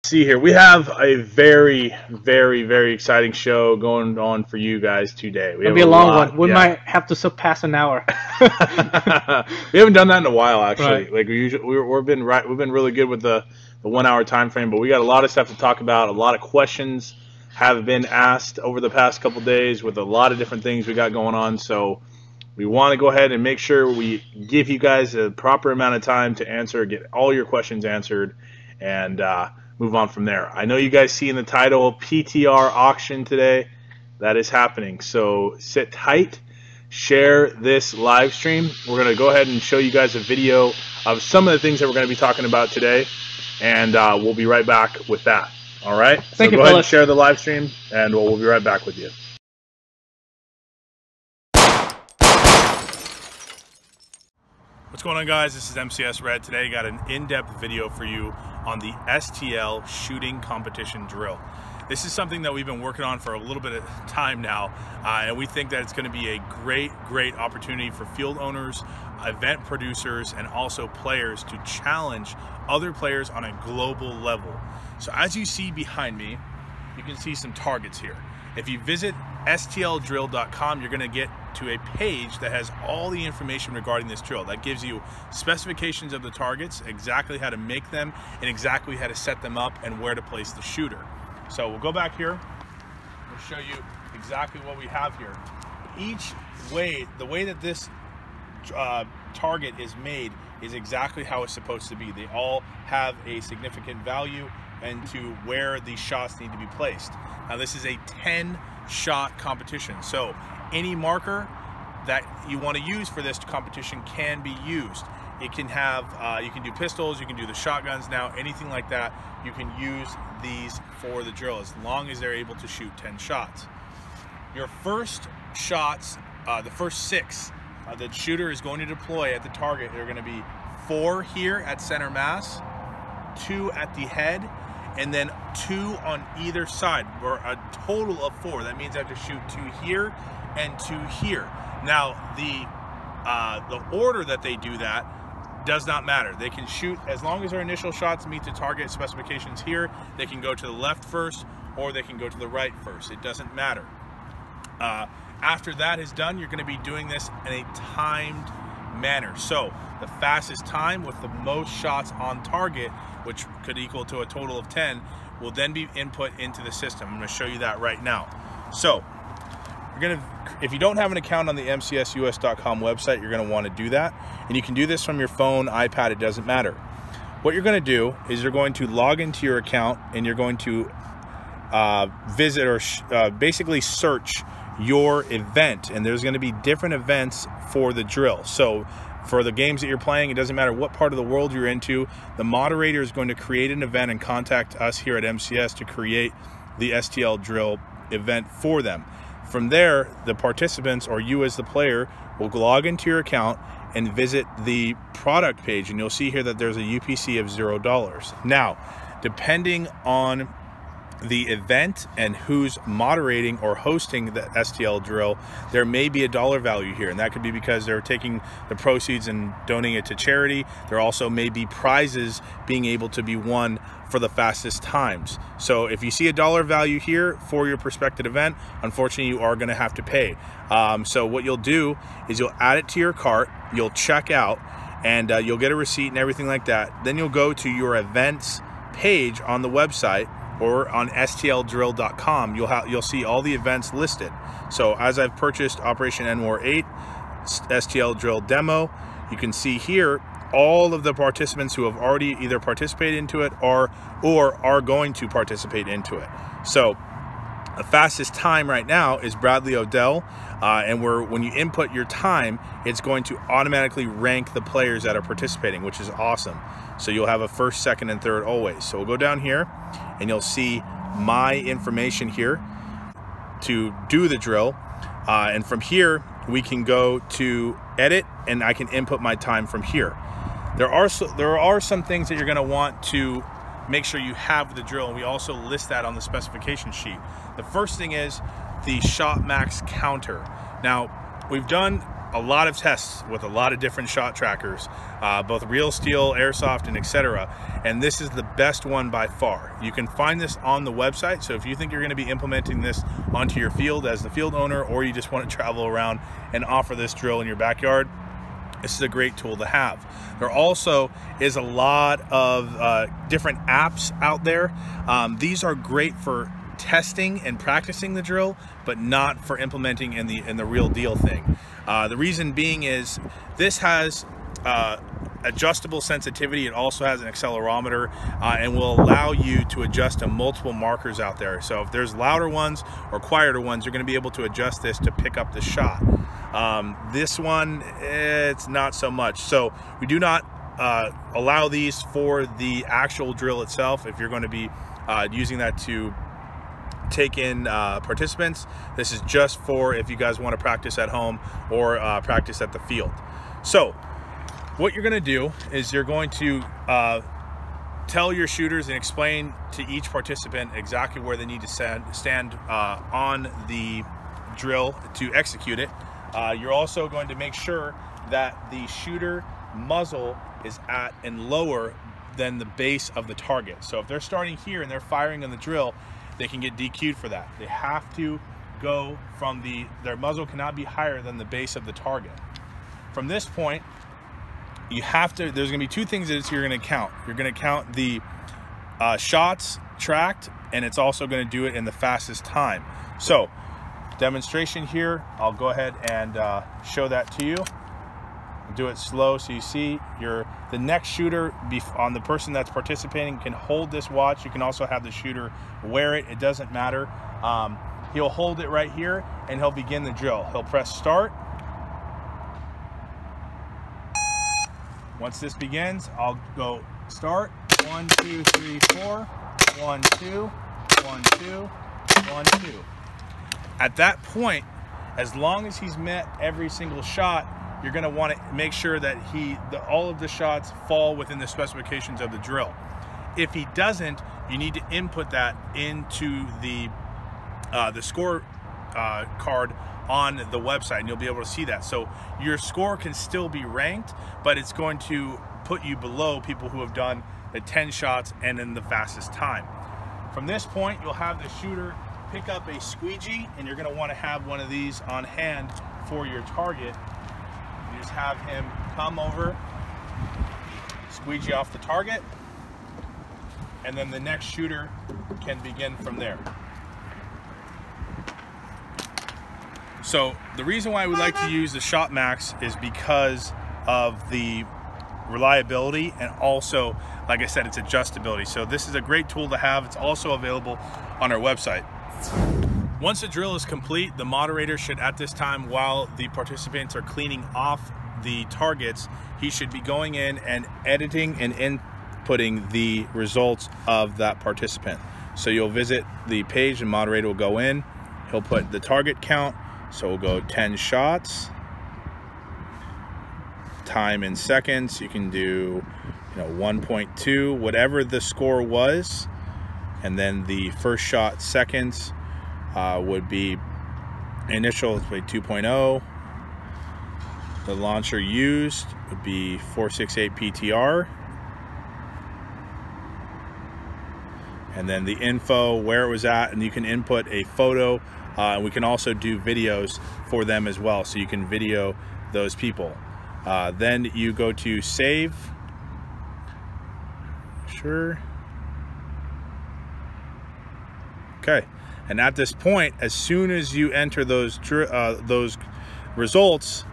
See here, we have a very exciting show going on for you guys today. It'll be a long one. We might have to surpass an hour. We haven't done that in a while, actually. Right. Like we've been really good with the 1 hour time frame, but we got a lot of stuff to talk about. A lot of questions have been asked over the past couple days with a lot of different things we got going on. So we want to go ahead and make sure we give you guys a proper amount of time to answer, get all your questions answered, and move on from there. I know you guys see in the title PTR auction today. That is happening. So sit tight, share this live stream. We're going to go ahead and show you guys a video of some of the things that we're going to be talking about today, and we'll be right back with that. All right? Thank you, go ahead and fellas. share the live stream, and we'll be right back with you. What's going on, guys? This is MCS Red. Today I got an in-depth video for you on the STL shooting competition drill. This is something that we've been working on for a little bit of time now, and we think that it's going to be a great opportunity for field owners, event producers, and also players to challenge other players on a global level. So as you see behind me, you can see some targets here. If you visit stldrill.com, you're going to get to a page that has all the information regarding this drill. That gives you specifications of the targets, exactly how to make them, and exactly how to set them up and where to place the shooter. So we'll go back here. We'll show you exactly what we have here. Each way, the way that this target is made is exactly how it's supposed to be. They all have a significant value and to where these shots need to be placed. Now this is a 10-shot competition, so any marker that you want to use for this competition can be used. It can have, you can do pistols, you can do the shotguns now, anything like that. You can use these for the drill as long as they're able to shoot 10 shots. Your first shots, the first 6 the shooter is going to deploy at the target, they're going to be 4 here at center mass, 2 at the head, and then 2 on either side, or a total of 4. That means I have to shoot 2 here and 2 here. Now, the order that they do that does not matter. They can shoot, as long as their initial shots meet the target specifications here, they can go to the left first, or they can go to the right first. It doesn't matter. After that is done, you're going to be doing this in a timed manner. So the fastest time with the most shots on target, which could equal to a total of 10, will then be input into the system. I'm going to show you that right now. So you're going to, if you don't have an account on the mcsus.com website, you're going to want to do that, and you can do this from your phone, iPad, it doesn't matter. What you're going to do is you're going to log into your account, and you're going to visit or basically search your event, and there's going to be different events for the drill. So for the games that you're playing, it doesn't matter what part of the world you're into, the moderator is going to create an event and contact us here at MCS to create the STL drill event for them. From there, the participants, or you as the player, will log into your account and visit the product page, and you'll see here that there's a UPC of $0. Now, depending on the event and who's moderating or hosting the STL drill, there may be a dollar value here, and that could be because they're taking the proceeds and donating it to charity. There also may be prizes being able to be won for the fastest times. So if you see a dollar value here for your prospective event, unfortunately you are going to have to pay. So what you'll do is you'll add it to your cart, you'll check out, and you'll get a receipt and everything like that. Then you'll go to your events page on the website, or on stldrill.com, you'll see all the events listed. So as I've purchased Operation NWAR 8 STL drill demo, you can see here all of the participants who have already either participated into it or are going to participate into it. So the fastest time right now is Bradley Odell, and when you input your time, it's going to automatically rank the players that are participating, which is awesome. So you'll have a first, second, and third always. So we'll go down here, and you'll see my information here to do the drill. And from here, we can go to edit, and I can input my time from here. There are some things that you're going to want to make sure you have the drill, and we also list that on the specification sheet. The first thing is the shot max counter. Now, we've done a lot of tests with a lot of different shot trackers, both real steel, airsoft, and etc. And this is the best one by far. You can find this on the website. So if you think you're going to be implementing this onto your field as the field owner, or you just want to travel around and offer this drill in your backyard, this is a great tool to have. There also is a lot of different apps out there. These are great for testing and practicing the drill, but not for implementing in the real deal thing. The reason being is this has adjustable sensitivity. It also has an accelerometer and will allow you to adjust to multiple markers out there. So if there's louder ones or quieter ones, you're going to be able to adjust this to pick up the shot. This one, it's not so much. So we do not allow these for the actual drill itself. If you're going to be using that to take in participants, this is just for if you guys want to practice at home or practice at the field. So what you're going to do is you're going to tell your shooters and explain to each participant exactly where they need to stand on the drill to execute it. You're also going to make sure that the shooter muzzle is at and lower than the base of the target. So if they're starting here and they're firing on the drill, they can get DQ'd for that. They have to go from their muzzle cannot be higher than the base of the target. From this point, you have to, there's gonna be two things that you're gonna count. You're gonna count the shots tracked, and it's also gonna do it in the fastest time. So, demonstration here, I'll go ahead and show that to you. Do it slow so you see the next shooter on the person that's participating can hold this watch. You can also have the shooter wear it. It doesn't matter. He'll hold it right here and he'll begin the drill. He'll press start. Once this begins, I'll go start. 1, 2, 3, 4. 1, 2, 1, 2, 1, 2. At that point, as long as he's met every single shot, you're going to want to make sure that all of the shots fall within the specifications of the drill. If he doesn't, you need to input that into the score card on the website, and you'll be able to see that. So your score can still be ranked, but it's going to put you below people who have done the 10 shots and in the fastest time. From this point, you'll have the shooter pick up a squeegee, and you're going to want to have one of these on hand for your target. You just have him come over, squeegee off the target, and then the next shooter can begin from there. So the reason why we like to use the Shot Max is because of the reliability, and also, like I said, it's adjustability. So this is a great tool to have. It's also available on our website. Once the drill is complete, the moderator should, at this time, while the participants are cleaning off the targets, he should be going in and editing and inputting the results of that participant. So you'll visit the page, and moderator will go in, he'll put the target count, so we'll go 10 shots, time in seconds, you can do 1.2, whatever the score was, and then the first shot seconds would be initial, let's play 2.0. The launcher used would be 468 PTR. And then the info, where it was at, and you can input a photo. We can also do videos for them as well, so you can video those people. Then you go to save. Sure. Okay, and at this point, as soon as you enter those results,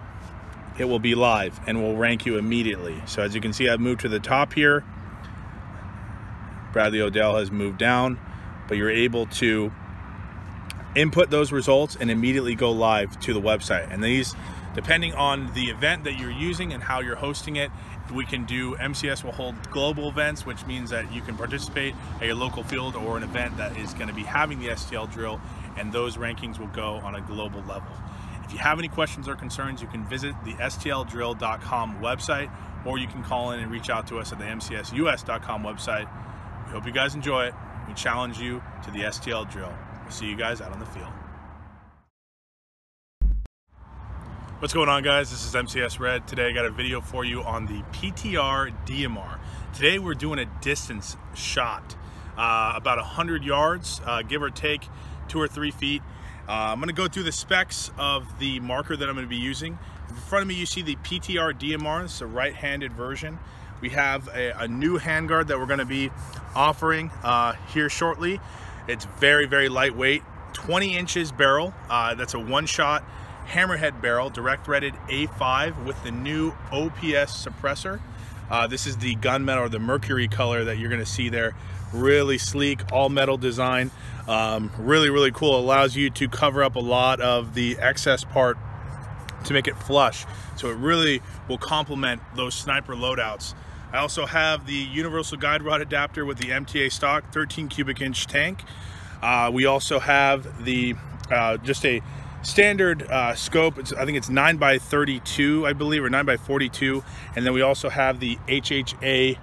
it will be live and will rank you immediately. So as you can see, I've moved to the top here. Bradley Odell has moved down, but you're able to input those results and immediately go live to the website. And these, depending on the event that you're using and how you're hosting it, we can do, MCS will hold global events, which means that you can participate at your local field or an event that is going to be having the STL drill, and those rankings will go on a global level. If you have any questions or concerns, you can visit the stldrill.com website, or you can call in and reach out to us at the mcsus.com website. We hope you guys enjoy it. We challenge you to the STL drill. We'll see you guys out on the field. What's going on, guys? This is MCS Red. Today I got a video for you on the PTR DMR. Today we're doing a distance shot, about 100 yards, give or take 2 or 3 feet. I'm going to go through the specs of the marker that I'm going to be using. In front of me you see the PTR DMR. It's a right-handed version. We have a new handguard that we're going to be offering here shortly. It's very, very lightweight, 20 inches barrel. That's a one-shot hammerhead barrel, direct threaded A5 with the new OPS suppressor. This is the gunmetal or the mercury color that you're going to see there. Really sleek, all metal design. Really, really cool. Allows you to cover up a lot of the excess part to make it flush. So it really will complement those sniper loadouts. I also have the universal guide rod adapter with the MTA stock 13 cubic inch tank. We also have the just a standard scope. I think it's 9x32, I believe, or 9x42. And then we also have the HHA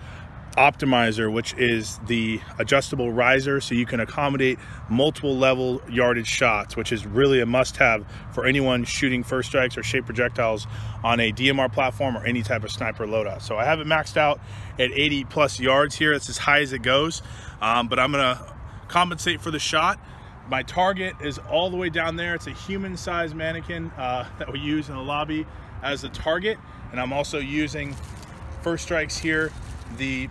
optimizer, which is the adjustable riser, so you can accommodate multiple level yardage shots, which is really a must-have for anyone shooting first strikes or shape projectiles on a DMR platform or any type of sniper loadout. So I have it maxed out at 80 plus yards here. That's as high as it goes, but I'm gonna compensate for the shot. My target is all the way down there. It's a human-sized mannequin that we use in the lobby as the target, and I'm also using first strikes here, the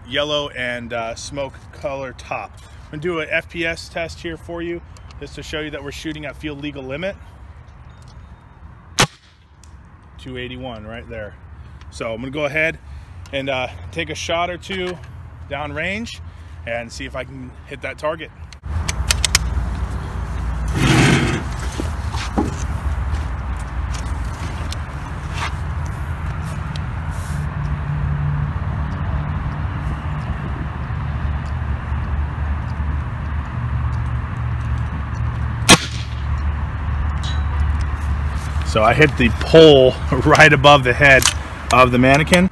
yellow and smoke color top. I'm gonna do an FPS test here for you, just to show you that we're shooting at field legal limit. 281 right there. So I'm gonna go ahead and take a shot or two down range and see if I can hit that target. So I hit the pole right above the head of the mannequin.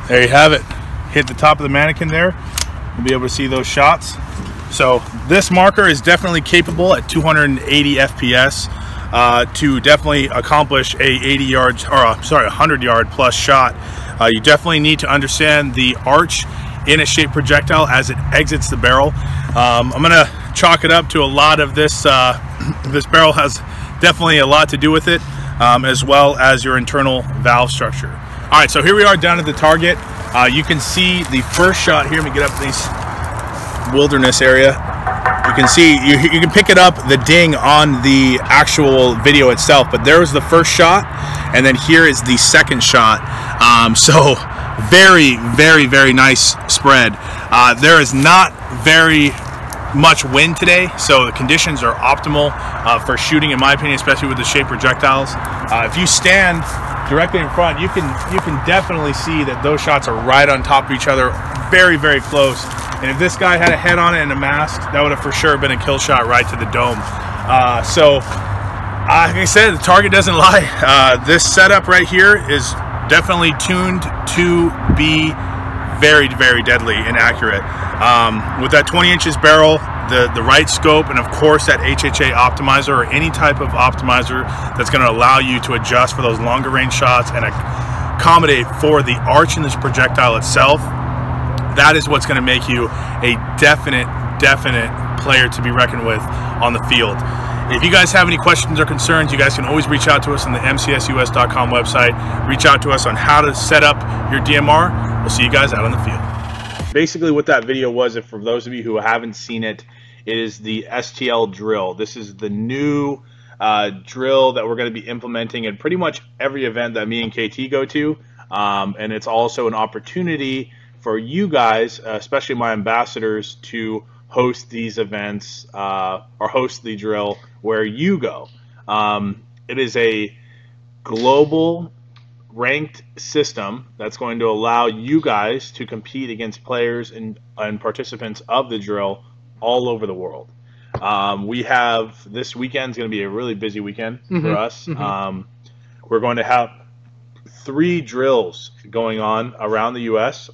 There you have it. Hit the top of the mannequin there. You'll be able to see those shots. So this marker is definitely capable at 280 FPS. To definitely accomplish a 80 yards, or sorry, 100 yard plus shot. You definitely need to understand the arch in a shape projectile as it exits the barrel. I'm gonna chalk it up to a lot of this. This barrel has definitely a lot to do with it, as well as your internal valve structure. All right, so here we are down at the target. You can see the first shot here. Let me get up this wilderness area. You can see, you can pick it up, the ding on the actual video itself, but there was the first shot, and then here is the second shot. So very, very, very nice spread. There is not very much wind today, so the conditions are optimal for shooting, in my opinion, especially with the shape projectiles. If you stand directly in front, you can definitely see that those shots are right on top of each other, very, very close. And if this guy had a head on it and a mask, that would have for sure been a kill shot right to the dome. Like I said, the target doesn't lie. This setup right here is definitely tuned to be very, very deadly and accurate. With that 20 inches barrel, the right scope, and of course that HHA optimizer or any type of optimizer that's going to allow you to adjust for those longer range shots and accommodate for the arch in this projectile itself. That is what's going to make you a definite player to be reckoned with on the field. If you guys have any questions or concerns, you guys can always reach out to us on the mcsus.com website. Reach out to us on how to set up your DMR. We'll see you guys out on the field. Basically what that video was, if for those of you who haven't seen it, it is the STL drill. This is the new drill that we're going to be implementing in pretty much every event that me and KT go to. And it's also an opportunity for you guys, especially my ambassadors, to host these events or host the drill where you go. It is a global ranked system that's going to allow you guys to compete against players and participants of the drill all over the world. We have, this weekend's going to be a really busy weekend for us. We're going to have 3 drills going on around the U.S.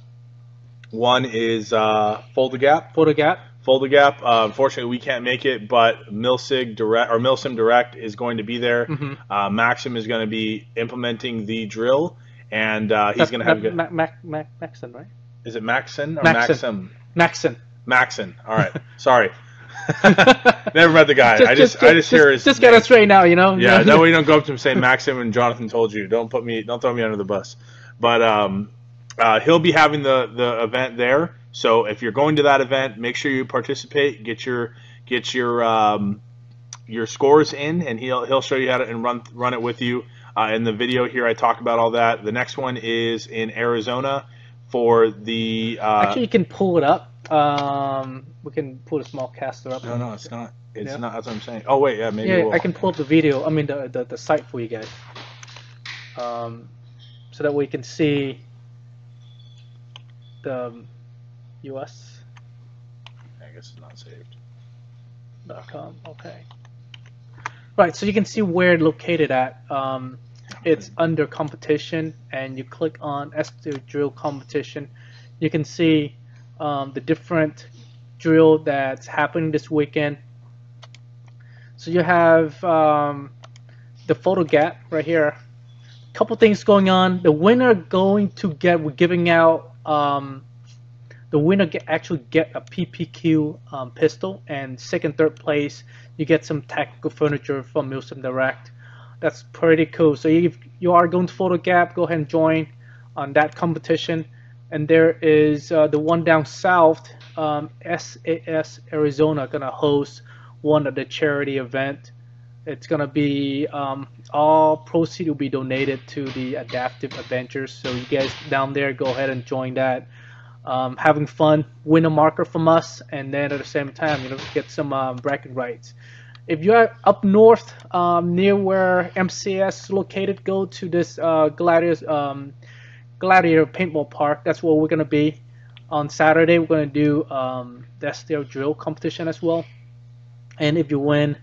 One is Fold the Gap. Fold the Gap. Unfortunately, we can't make it, but MilSig Direct or MilSim Direct is going to be there. Mm-hmm. Maxim is going to be implementing the drill, and he's going to have Maxon, right? Is it Maxon or Maxim? Maxon. All right. Sorry. Never met the guy. I just hear his just get it straight now, you know. Yeah, that way you don't go up to him and say Maxim and Jonathan told you. Don't throw me under the bus. But he'll be having the event there. So if you're going to that event, make sure you participate. Get your scores in, and he'll show you how to and run it with you. In the video here, I talk about all that. The next one is in Arizona for the. Actually, you can pull it up. We can pull a small caster up. No, it's not. It's not. That's what I'm saying. Oh wait, yeah, maybe. Yeah, I can pull up the video. I mean the site for you guys. So that we can see the U.S. I guess it's not saved. .com. Okay. Right. So you can see where it's located at. It's under competition, and you click on STL drill competition. You can see the different drill that's happening this weekend. So you have the photo gap right here. A couple things going on. The winner we're giving out the winner actually get a PPQ pistol, and second, third place you get some tactical furniture from MilSim Direct. That's pretty cool. So if you are going to photo gap, go ahead and join on that competition. And there is the one down south, SAS Arizona, gonna host one of the charity event. It's gonna be all proceeds will be donated to the Adaptive Adventures. So you guys down there, go ahead and join that. Having fun, win a marker from us, and then at the same time, get some bracket rights. If you're up north, near where MCS is located, go to this Gladiator Paintball Park. That's where we're gonna be on Saturday. We're gonna do the STL drill competition as well. And if you win,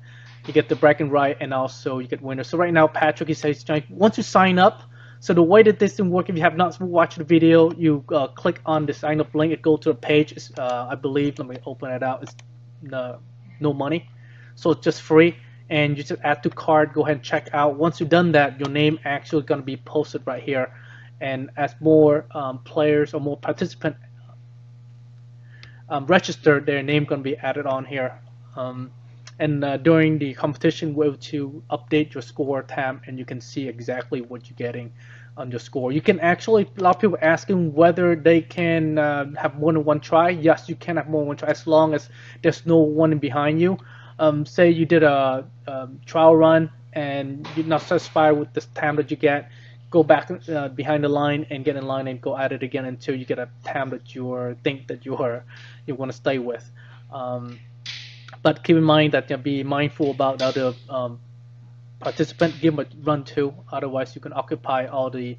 you get the bracket right, and also you get winners. So right now, Patrick, he says, once you sign up. So the way that this thing works, if you have not watched the video, you click on the sign up link. It goes to a page. It's, I believe. Let me open it out. It's no money, so it's just free. And you just add to cart. Go ahead and check out. Once you've done that, your name actually gonna be posted right here. And as more players or more participants register, their name going to be added on here. And during the competition, we're able to update your score tab, and you can see exactly what you're getting on your score. You can actually, a lot of people asking whether they can have more than one try. Yes, you can have more than one try as long as there's no one behind you. Say you did a trial run and you're not satisfied with the time that you get. Go back behind the line and get in line and go at it again until you get a time that you think that you want to stay with. But keep in mind that be mindful about the other participant. Give them a run too. Otherwise, you can occupy all the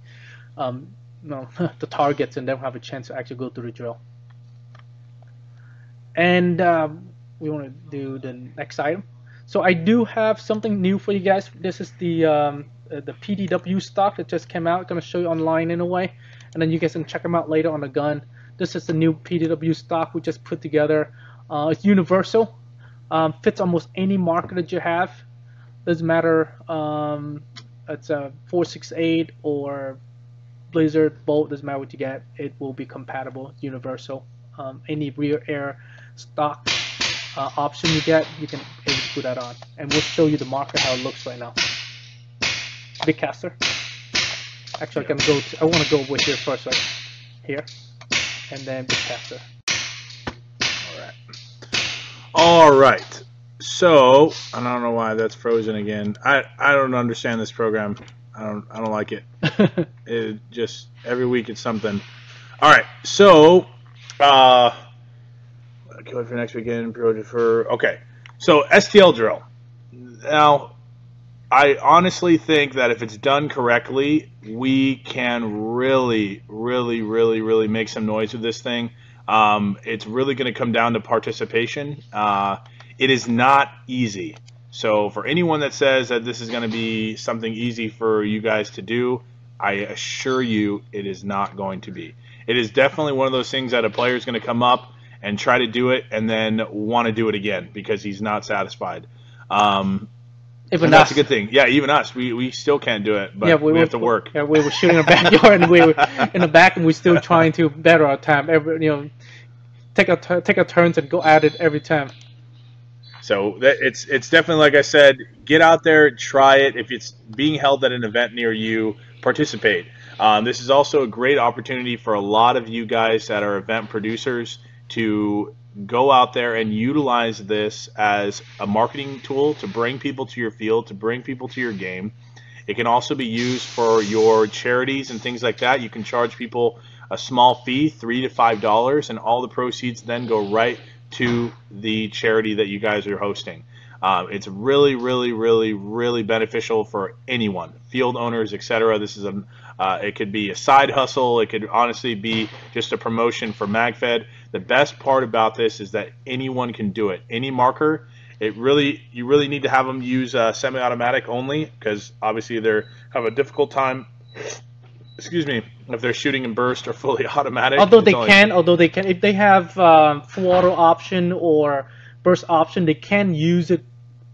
the targets and then have a chance to actually go through the drill. And we want to do the next item. So I do have something new for you guys. This is the PDW stock that just came out. I'm going to show you online in a way, and then you guys can check them out later on the gun. This is the new PDW stock we just put together. It's universal, fits almost any marker that you have. Doesn't matter, it's a 468 or Blizzard, Bolt, doesn't matter what you get, it will be compatible, universal. Any rear air stock option you get, you can put that on, and we'll show you the marker how it looks right now. Big caster. Actually, I want to go with here first, right here, and then big caster. All right. So I don't know why that's frozen again. I don't understand this program. I don't like it. It just every week it's something. All right. So can't wait for next weekend. Okay. So STL drill. Now, I honestly think that if it's done correctly, we can really make some noise with this thing. It's really going to come down to participation. It is not easy. So for anyone that says that this is going to be something easy for you guys to do, I assure you it is not going to be. It is definitely one of those things that a player is going to come up and try to do it and then want to do it again because he's not satisfied. Even that's us. a good thing. Yeah, even us. We still can't do it, but Yeah, we have to work. Yeah, we were shooting in the backyard, and we were in the back, and we're still trying to better our time. Take our turns and go at it every time. So it's definitely, like I said, get out there, try it. If it's being held at an event near you, participate. This is also a great opportunity for a lot of you guys that are event producers to go out there and utilize this as a marketing tool to bring people to your field, to bring people to your game. It can also be used for your charities and things like that. You can charge people a small fee, $3 to $5, and all the proceeds then go right to the charity that you guys are hosting. It's really, really, really, really beneficial for anyone, field owners, etc. This is it could be a side hustle. It could honestly be just a promotion for MagFed. The best part about this is that anyone can do it. Any marker. You really need to have them use semi-automatic only, because obviously they have a difficult time. Excuse me, if they're shooting in burst or fully automatic. Although they can, if they have full auto option or burst option, they can use it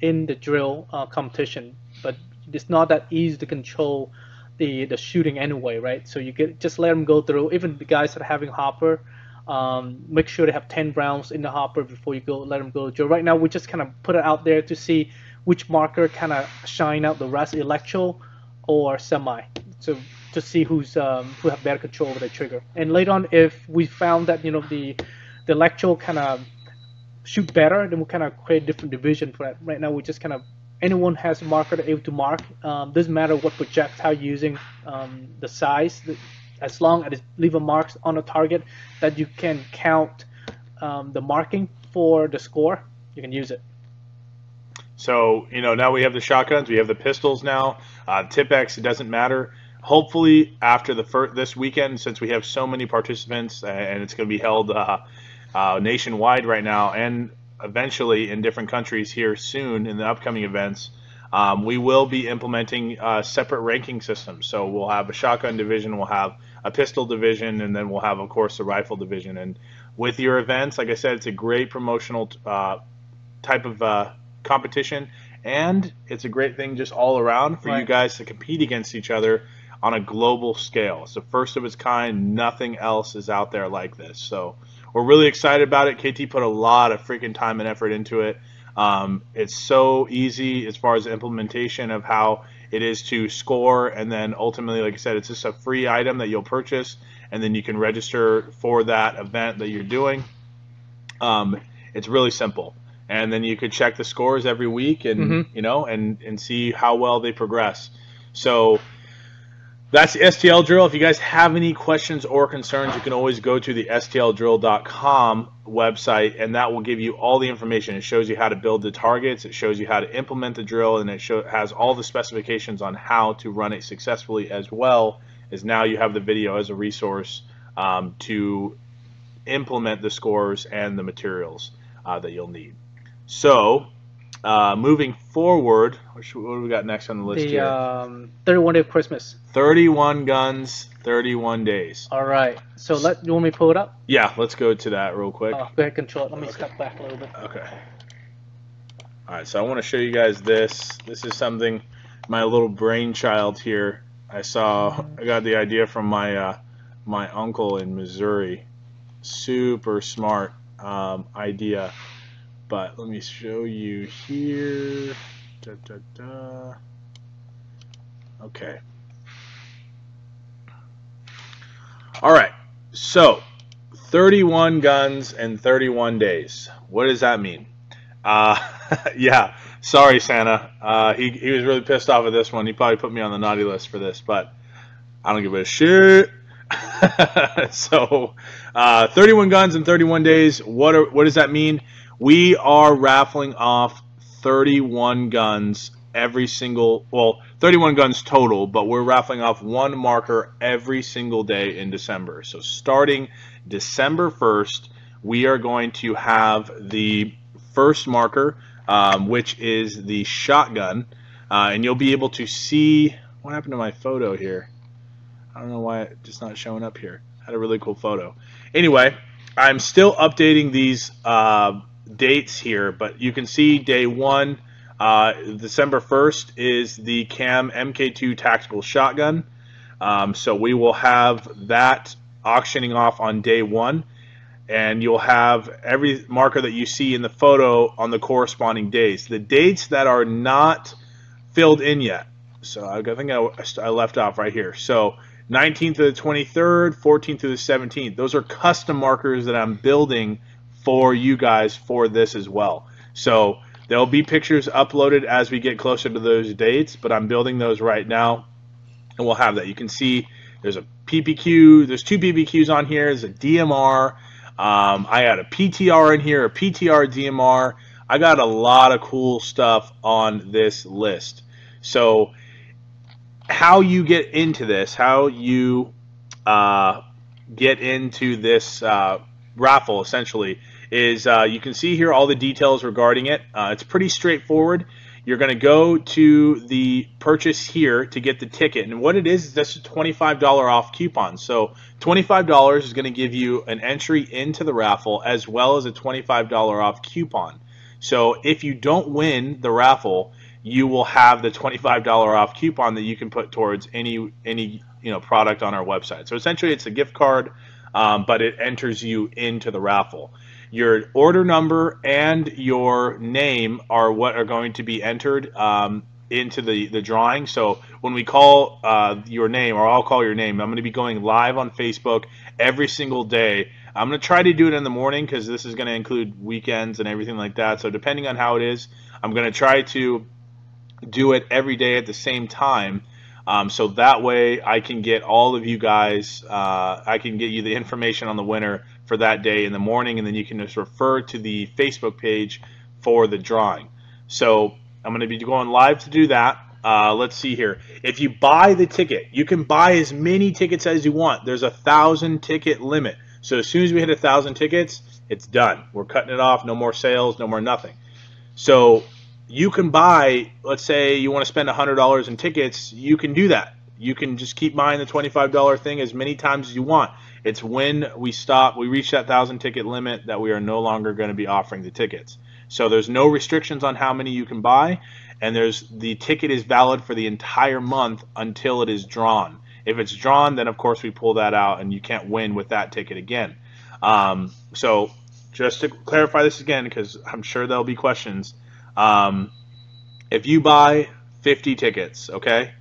in the drill competition. But it's not that easy to control the shooting anyway, right? So you just let them go through. Even the guys that are having hopper, make sure they have 10 rounds in the hopper before you let them go drill. Right now, we just kind of put it out there to see which marker kind of shine out the rest, electro or semi. So to see who have better control over the trigger. And later on, if we found that the electro kind of shoot better, then we'll kind of create a different division for that. Right now, we just kind of anyone has a marker they're able to mark. Doesn't matter what projectile you're using, the size, as long as it leave a marks on a target that you can count the marking for the score, you can use it. So now we have the shotguns, we have the pistols now. Tipex, it doesn't matter. Hopefully after this weekend, since we have so many participants and it's going to be held nationwide right now and eventually in different countries here soon in the upcoming events, we will be implementing separate ranking systems. So we'll have a shotgun division, we'll have a pistol division, and then we'll have, of course, the rifle division. And with your events, like I said, it's a great promotional type of competition, and it's a great thing just all around for you guys to compete against each other on a global scale. It's the first of its kind. Nothing else is out there like this. So we're really excited about it. KT put a lot of freaking time and effort into it. It's so easy as far as the implementation of how it is to score, and then ultimately, like I said, it's just a free item that you'll purchase, and then you can register for that event that you're doing. It's really simple, and then you could check the scores every week, and and see how well they progress. So that's the STL drill. If you guys have any questions or concerns, you can always go to the stldrill.com website, and that will give you all the information. It shows you how to build the targets, it shows you how to implement the drill, and it has all the specifications on how to run it successfully, as well as now you have the video as a resource to implement the scores and the materials that you'll need. So moving forward, what do we got next on the list here? 31 Day of Christmas. 31 guns, 31 days. All right. So you want me to pull it up? Yeah, let's go to that real quick. Go ahead, control it. Let me step back a little bit. Okay. All right, so I want to show you guys this. This is something, my little brainchild here. I got the idea from my my uncle in Missouri. Super smart idea. But let me show you here. Okay. All right. So 31 guns and 31 days. What does that mean? Yeah. Sorry, Santa. He was really pissed off at this one. He probably put me on the naughty list for this, but I don't give a shit. So 31 guns in 31 days. What does that mean? We are raffling off 31 guns every single, 31 guns total, but we're raffling off one marker every single day in December. So starting December 1st, we are going to have the first marker which is the shotgun. And you'll be able to see what happened to my photo here. I don't know why it's just not showing up here. I had a really cool photo. Anyway, I'm still updating these dates here, but you can see day 1, December 1st, is the CAM MK2 tactical shotgun. So we will have that auctioning off on day 1, and you'll have every marker that you see in the photo on the corresponding days. The dates that are not filled in yet, so I think I left off right here. So 19th to the 23rd, 14th to the 17th. Those are custom markers that I'm building for you guys for this as well. So there'll be pictures uploaded as we get closer to those dates, but I'm building those right now, and we'll have that. You can see there's a PPQ, there's 2 PPQs on here, there's a DMR, I had a PTR in here, a PTR DMR. I got a lot of cool stuff on this list. So how you get into this, how you get into this raffle essentially is you can see here all the details regarding it. It's pretty straightforward. You're going to go to the purchase here to get the ticket, and what it is this is a $25 off coupon. So $25 is going to give you an entry into the raffle as well as a $25 off coupon. So if you don't win the raffle, you will have the $25 off coupon that you can put towards any product on our website. So essentially it's a gift card, but it enters you into the raffle. Your order number and your name are what are going to be entered into the drawing. So when we call your name, or I'll call your name, I'm going to be going live on Facebook every single day. I'm going to try to do it in the morning because this is going to include weekends and everything like that. So depending on how it is, I'm going to try to do it every day at the same time. So that way I can get all of you guys, I can get you the information on the winner for that day in the morning, and then you can just refer to the Facebook page for the drawing. So I'm going to be going live to do that. Let's see here. If you buy the ticket, you can buy as many tickets as you want. There's a 1,000 ticket limit. So as soon as we hit 1,000 tickets, it's done. We're cutting it off. No more sales, no more nothing. So you can buy, let's say you want to spend $100 in tickets, you can do that. You can just keep buying the $25 thing as many times as you want. It's when we reach that 1,000 ticket limit that we are no longer going to be offering the tickets. So there's no restrictions on how many you can buy, and the ticket is valid for the entire month until it is drawn. If it's drawn, then of course we pull that out and you can't win with that ticket again. So just to clarify this again, because I'm sure there'll be questions, if you buy 50 tickets, okay,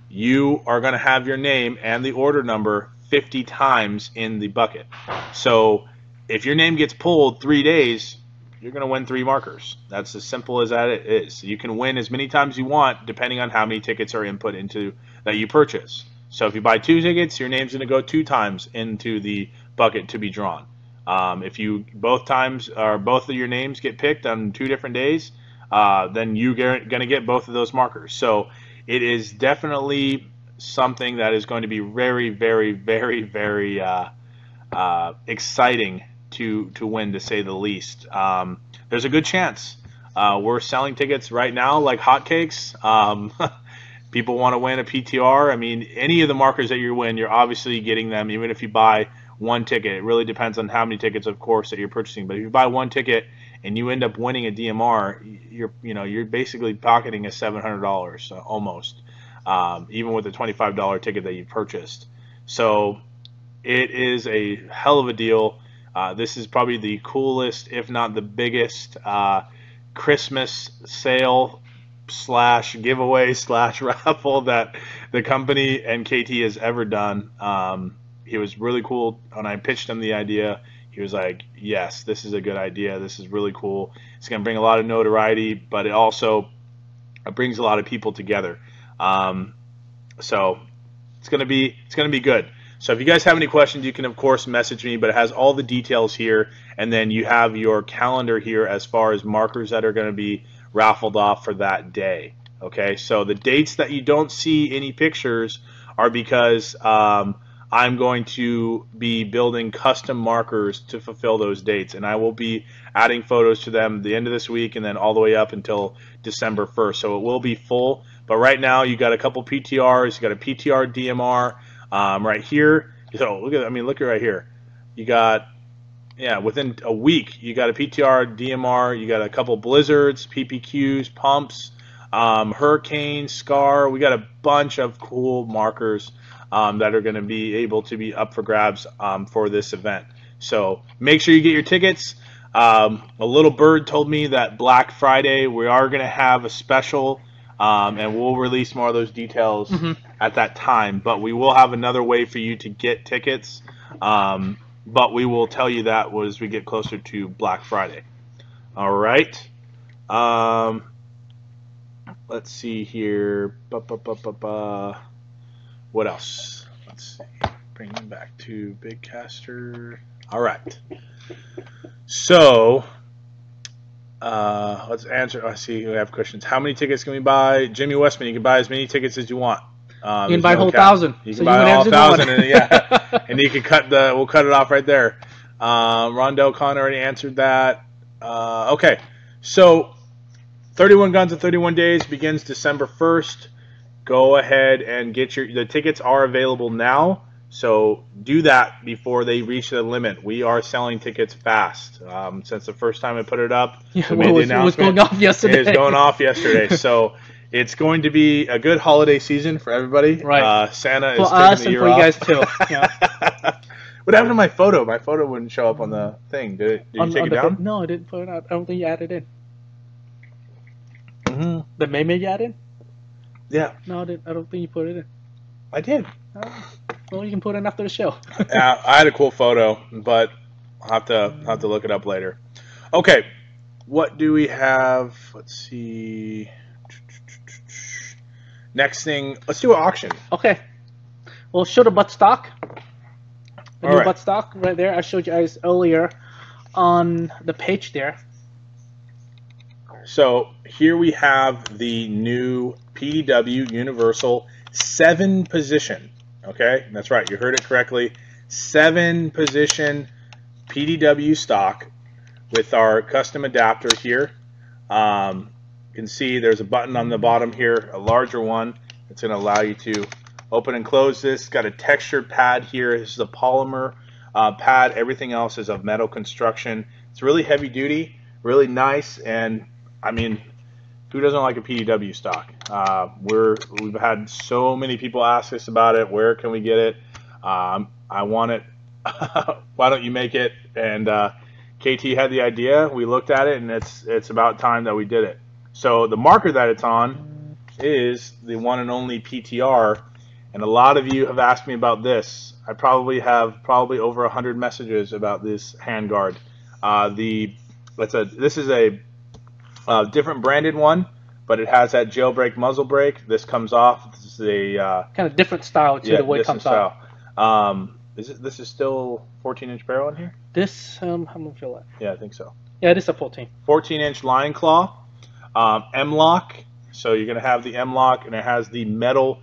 you are going to have your name and the order number 50 times in the bucket. So if your name gets pulled 3 days, you're going to win 3 markers. That's as simple as that it is. You can win as many times you want depending on how many tickets are input into that you purchase. So if you buy 2 tickets, your name's going to go 2 times into the bucket to be drawn. If you both of your names get picked on 2 different days, then you're going to get both of those markers. So it is definitely something that is going to be very, very, very, very exciting to win, to say the least. There's a good chance. We're selling tickets right now like hotcakes. People want to win a PTR. I mean, any of the markers that you win, you're obviously getting them, even if you buy 1 ticket. It really depends on how many tickets, of course, that you're purchasing. But if you buy 1 ticket and you end up winning a DMR, you're basically pocketing a $700 almost, even with the $25 ticket that you purchased. So it is a hell of a deal. This is probably the coolest, if not the biggest, Christmas sale / giveaway / raffle that the company and KT has ever done. He was really cool when I pitched him the idea. He was like, yes, this is a good idea. This is really cool. It's going to bring a lot of notoriety, but it also brings a lot of people together. So it's going to be good. So if you guys have any questions, you can of course message me, but it has all the details here, and then you have your calendar here as far as markers that are going to be raffled off for that day. Okay, so the dates that you don't see any pictures are because I'm going to be building custom markers to fulfill those dates, and I will be adding photos to them the end of this week and then all the way up until December 1st. So it will be full, but right now you got a couple PTRs. You got a PTR DMR right here. So look at right here. You got, yeah, within a week you got a PTR DMR. You got a couple blizzards, PPQs, pumps, hurricane, scar. We got a bunch of cool markers that are going to be able to be up for grabs for this event. So make sure you get your tickets. A little bird told me that Black Friday we are going to have a special, and we'll release more of those details at that time. But we will have another way for you to get tickets. But we will tell you that as we get closer to Black Friday. All right. Let's see here. What else? Let's see. Bring them back to Big Caster. All right. So, let's answer. I see we have questions. How many tickets can we buy? Jimmy Westman, you can buy as many tickets as you want. You can buy a whole 1,000. You can buy all 1,000, and yeah, and you can we'll cut it off right there. Rondell Khan already answered that. Okay, so 31 Guns in 31 Days begins December 1st. Go ahead and get the tickets are available now, so do that before they reach the limit. We are selling tickets fast. Since the first time I put it up, yeah, we made the announcement. It was going off yesterday. It was going off yesterday, so it's going to be a good holiday season for everybody. Right. Santa is for taking us the and year for off. you guys too. Yeah. What happened to my photo? My photo wouldn't show up on the thing. Did you take it down? No, I didn't put it out. I don't think you added it in. The meme you added? Yeah. No, I don't think you put it in. I did. Well, you can put it in after the show. Yeah, I had a cool photo, but I'll have to look it up later. Okay, what do we have? Let's see. Next thing, let's do an auction. Okay. Well, show the butt stock. The new right. butt stock right there. I showed you guys earlier on the page there. So here we have the new PTW Universal 7-position. Okay, that's right. You heard it correctly. 7-position PTW stock with our custom adapter here. You can see there's a button on the bottom here, a larger one. It's going to allow you to open and close this. It's got a textured pad here. This is a polymer pad. Everything else is of metal construction. It's really heavy duty, really nice, and I mean, who doesn't like a PTW stock? We've had so many people ask us about it. Where can we get it? I want it. Why don't you make it? And KT had the idea. We looked at it, and it's about time that we did it. So the marker that it's on is the one and only PTR, and a lot of you have asked me about this. I probably have over 100 messages about this handguard. This is a different branded one, but it has that jailbreak muzzle brake. This comes off. This is a kind of different style to the way it comes off. This is still 14-inch barrel in here? This, how much feel like? Yeah, I think so. Yeah, it is a 14. 14-inch line claw, M-lock. So you're going to have the M-lock, and it has the metal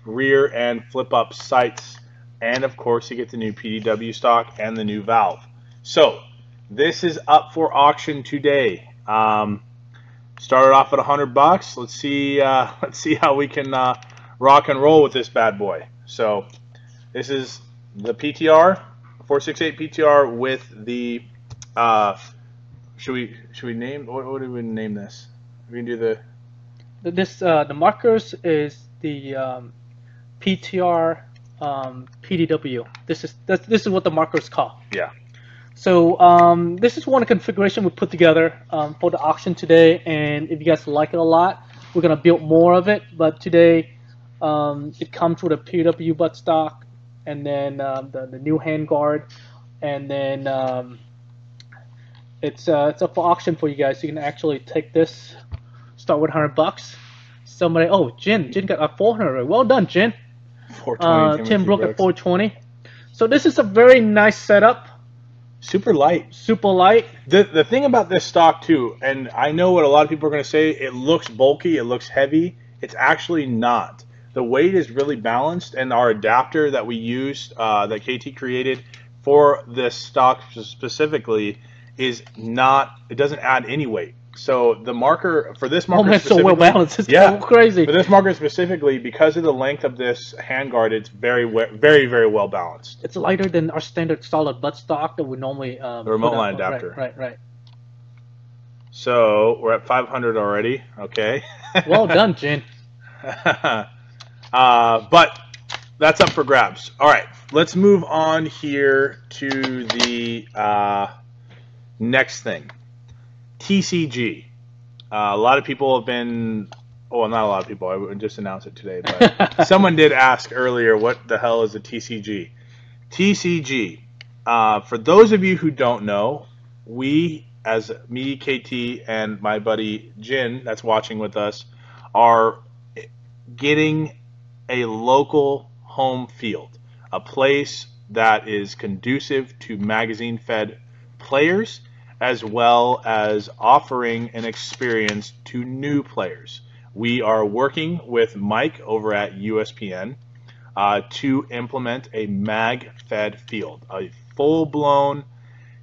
rear and flip-up sights. And, of course, you get the new PTW stock and the new valve. So this is up for auction today. Started off at $100. Let's see how we can rock and roll with this bad boy. So this is the PTR, 468 PTR with the should we name what do we name this? We can do the markers is the PTR PTW. This is what the markers call. Yeah. So this is one configuration we put together for the auction today, and if you guys like it a lot, we're gonna build more of it. But today it comes with a PW buttstock, and then the new handguard, and then it's up for auction for you guys. So you can actually take this, start with $100. Somebody, oh, Jin got a 400. Well done, Jin. 420. Tim broke at 420. So this is a very nice setup. Super light. Super light. The thing about this stock too, and I know what a lot of people are going to say, it looks bulky, it looks heavy. It's actually not. the weight is really balanced, and our adapter that we used, that KT created for this stock specifically, is not, it doesn't add any weight. So the marker for this marker, man, so well balanced. It's kind of crazy. For this marker specifically, because of the length of this handguard, it's very, very well balanced. It's lighter than our standard solid buttstock that we normally the remote line adapter. Right. So we're at 500 already. Okay. Well done, Jin. But that's up for grabs. All right, let's move on here to the next thing. TCG. A lot of people have been, well, not a lot of people, I just announced it today, but someone did ask earlier, what the hell is a TCG? TCG, for those of you who don't know, we, as me, KT, and my buddy Jin, that's watching with us, are getting a local home field, a place that is conducive to magazine-fed players, as well as offering an experience to new players. We are working with Mike over at USPN to implement a mag-fed field, a full-blown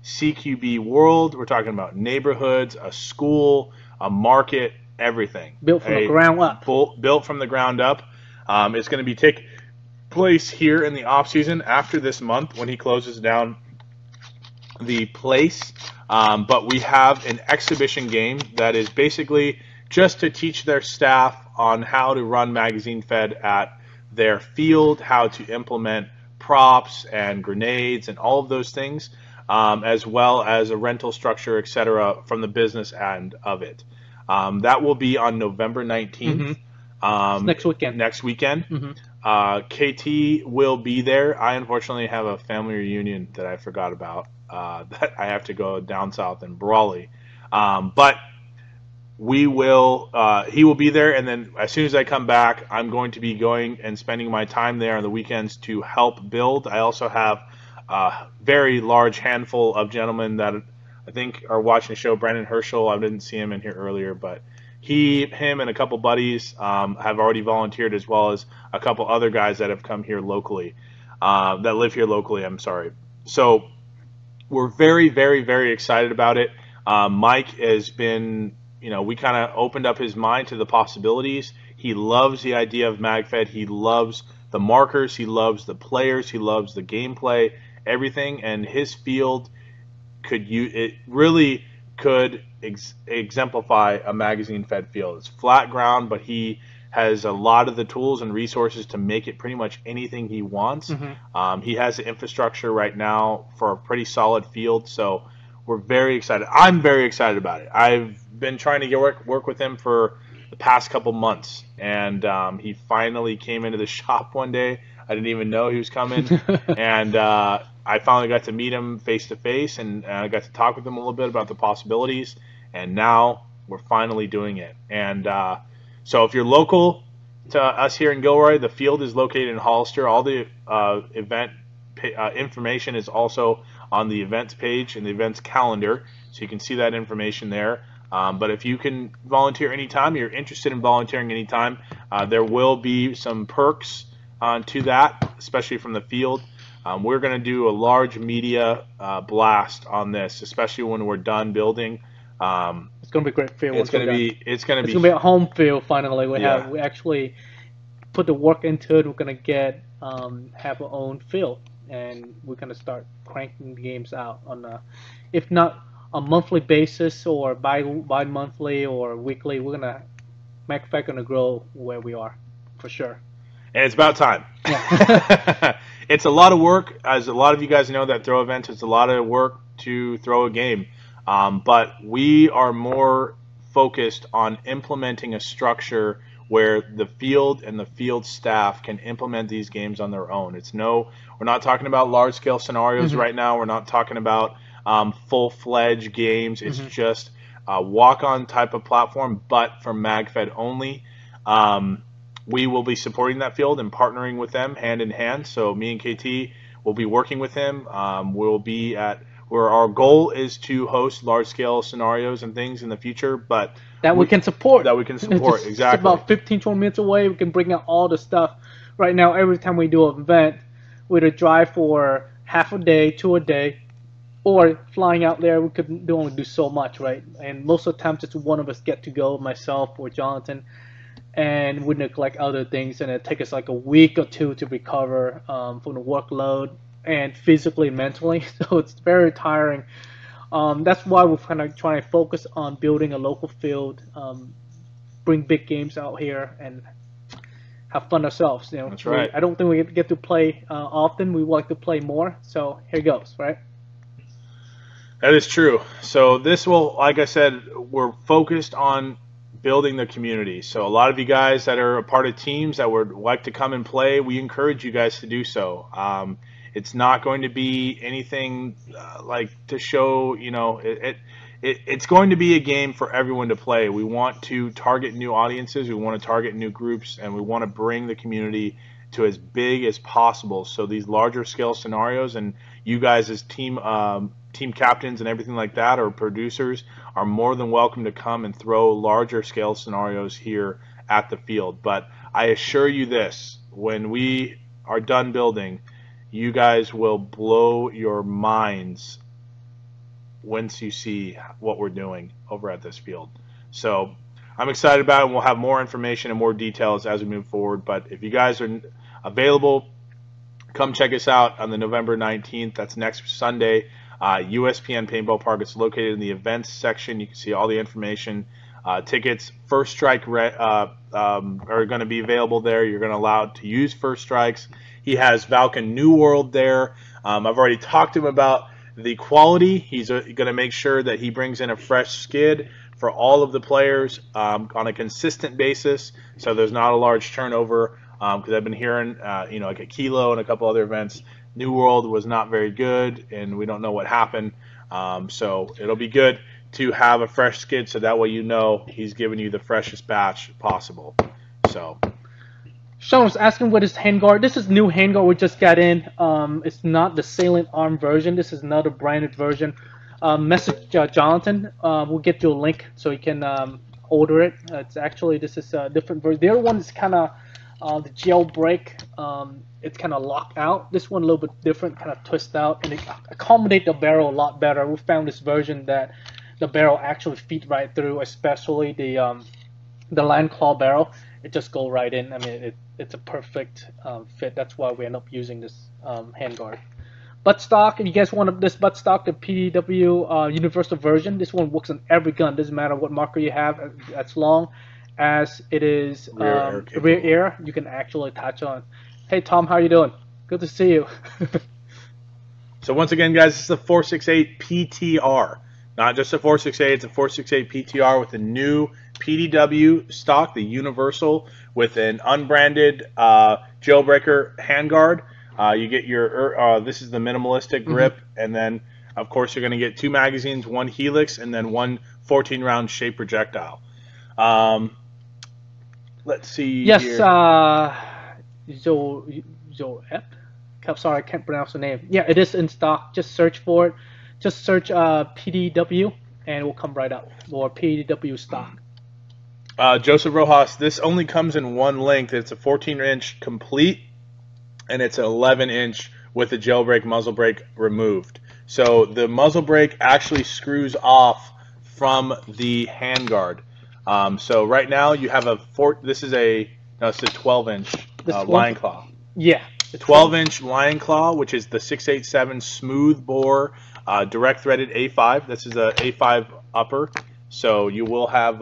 CQB world. We're talking about neighborhoods, a school, a market, everything. Built from the ground up. Built from the ground up. It's going to be take place here in the off season after this month when he closes down the place. But we have an exhibition game that is basically just to teach their staff on how to run magazine fed at their field, how to implement props and grenades and all of those things, as well as a rental structure, etc., from the business end of it. That will be on November 19th. Next weekend. Next weekend. KT will be there. I unfortunately have a family reunion that I forgot about. That I have to go down south in Brawley. But we will, he will be there, and then as soon as I come back, I'm going to be going and spending my time there on the weekends to help build. I also have a very large handful of gentlemen that I think are watching the show. Brandon Herschel, I didn't see him in here earlier, but him and a couple buddies have already volunteered, as well as a couple other guys that have come here locally, that live here locally, I'm sorry. So we're very excited about it. Mike has been, we kind of opened up his mind to the possibilities. He loves the idea of MagFed. He loves the markers. He loves the players. He loves the gameplay, everything. And his field really could exemplify a magazine-fed field. It's flat ground, but he has a lot of the tools and resources to make it pretty much anything he wants. He has the infrastructure right now for a pretty solid field, so we're very excited. I'm very excited about it. I've been trying to work with him for the past couple months, and he finally came into the shop one day. I didn't even know he was coming, and I finally got to meet him face to face, and I got to talk with him a little bit about the possibilities, and now we're finally doing it. And so if you're local to us here in Gilroy, the field is located in Hollister. All the event information is also on the events page and the events calendar, so you can see that information there. But if you can volunteer anytime, you're interested in volunteering anytime, there will be some perks to that, especially from the field. We're going to do a large media blast on this, especially when we're done building. It's going to be a great field. It's going to be a home field finally. We actually put the work into it. We're going to have our own field, and we're going to start cranking the games out on if not a monthly basis or bi-monthly or weekly. We're going to grow where we are for sure. And it's about time. Yeah. It's a lot of work, as a lot of you guys know that throw events. It's a lot of work to throw a game, but we are more focused on implementing a structure where the field and the field staff can implement these games on their own. We're not talking about large-scale scenarios right now. We're not talking about full-fledged games. It's just a walk-on type of platform, but for MagFed only. We will be supporting that field and partnering with them hand in hand. So me and KT will be working with him. We're where our goal is to host large-scale scenarios and things in the future, but that we can support. That we can support, It's exactly. about 15-20 minutes away. We can bring out all the stuff. Right now, every time we do an event, we either drive for half a day to a day, or flying out there, we could only do so much, right? And most of the times, it's one of us get to go, myself or Jonathan, and we neglect other things, and it takes us like a week or two to recover from the workload and physically and mentally. So it's very tiring. That's why we're kind of trying to focus on building a local field, bring big games out here, and have fun ourselves. That's right. I don't think we get to play often. We like to play more. So here goes, right? That is true. So this will, like I said, we're focused on building the community. So a lot of you guys that are a part of teams that would like to come and play, we encourage you guys to do so. It's not going to be anything like to show, it's going to be a game for everyone to play. We want to target new audiences, we want to target new groups, and we want to bring the community to as big as possible. So these larger scale scenarios, and you guys as team captains and everything like that, or producers, are more than welcome to come and throw larger scale scenarios here at the field. But I assure you this, when we are done building, you guys will blow your minds once you see what we're doing over at this field. So I'm excited about it, and we'll have more information and more details as we move forward. But if you guys are available, come check us out on the November 19th. That's next Sunday. USPN Paintball Park. It's located in the events section. You can see all the information. Tickets, First Strike are going to be available there. You're going to allow to use First Strikes. He has Valken New World there. I've already talked to him about the quality. He's going to make sure that he brings in a fresh skid for all of the players on a consistent basis, so there's not a large turnover. Because I've been hearing, like at Kilo and a couple other events, New World was not very good, and we don't know what happened. So it'll be good to have a fresh skid, so that way he's giving you the freshest batch possible. So Sean was asking what is handguard. This is new handguard we just got in. It's not the Salient Arm version. This is another branded version. Message Jonathan. We'll get you a link so you can order it. It's actually, this is a different version. The other one is kind of the jailbreak. It's kind of locked out. This one a little bit different, kind of twist out, and it accommodate the barrel a lot better. We found this version that the barrel actually fit right through, especially the land claw barrel. It just go right in. I mean, it's a perfect fit. That's why we end up using this handguard. Buttstock, if you guys want this buttstock, the PTW universal version, this one works on every gun. Doesn't matter what marker you have, as long as it is rear air, you can actually attach on. Hey Tom, how you doing? Good to see you. So once again, guys, this is a 468 PTR. Not just a 468, it's a 468 PTR with a new PDW stock, the universal, with an unbranded jailbreaker handguard. You get your, this is the minimalistic grip, and then, of course, you're going to get 2 magazines, 1 helix, and then 1 14-round shape projectile. Let's see. Yes, here. Zoep? Sorry, I can't pronounce the name. Yeah, it is in stock. Just search for it. Just search PDW, and it will come right up. Or PDW stock. Joseph Rojas, this only comes in one length. It's a 14-inch complete, and it's an 11-inch with the jailbreak muzzle brake removed. So the muzzle brake actually screws off from the handguard. So right now you have this is a 12-inch lion claw. Yeah. 12-inch lion claw, which is the 687 smooth bore direct threaded A5. This is a A5 upper. So you will have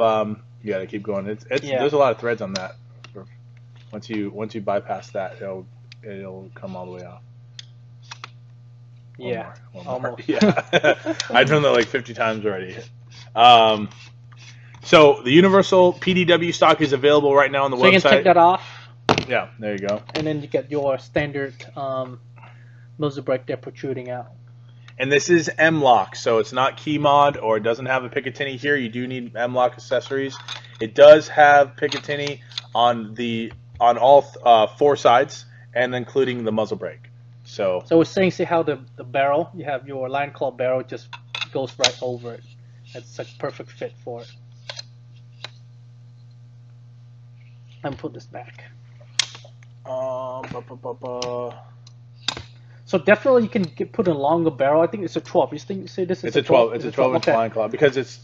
you gotta keep going. There's a lot of threads on that. Once you bypass that, it'll come all the way off. Yeah, one almost. Yeah, I've done that like 50 times already. So the universal PDW stock is available right now on the website. So you can take that off. Yeah, there you go. And then you get your standard muzzle brake there protruding out. And this is M-LOK, so it's not key mod, or it doesn't have a Picatinny here. You do need M-LOK accessories. It does have Picatinny on all 4 sides, and including the muzzle brake. So we're saying, see how the barrel, you have your line claw barrel just goes right over it. That's a perfect fit for it. And put this back. So definitely you can put a longer barrel. I think it's a 12. You say this is it's a 12? It's a 12-inch okay. line claw because it's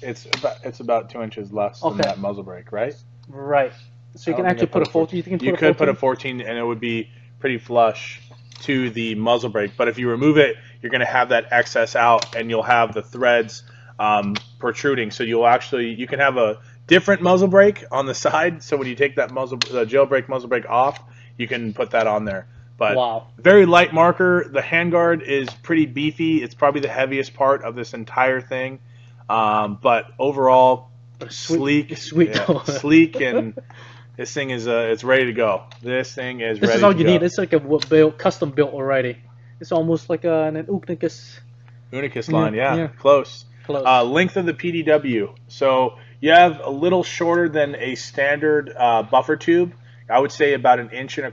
about 2 inches less than that muzzle brake, right? Right. So you can actually put a 14. You could put a 14, and it would be pretty flush to the muzzle brake. But if you remove it, you're going to have that excess out, and you'll have the threads protruding. So you can have a different muzzle brake on the side. So when you take that the jailbreak muzzle brake off, you can put that on there. But wow. Very light marker. The handguard is pretty beefy. It's probably the heaviest part of this entire thing. But overall, sleek, yeah, sleek, and this thing is it's ready to go. This thing is ready to go. This is all you need. It's like a custom built already. It's almost like an Unicus. Unicus line, yeah. Close. Length of the PDW. So you have a little shorter than a standard buffer tube. I would say about 1.25 inches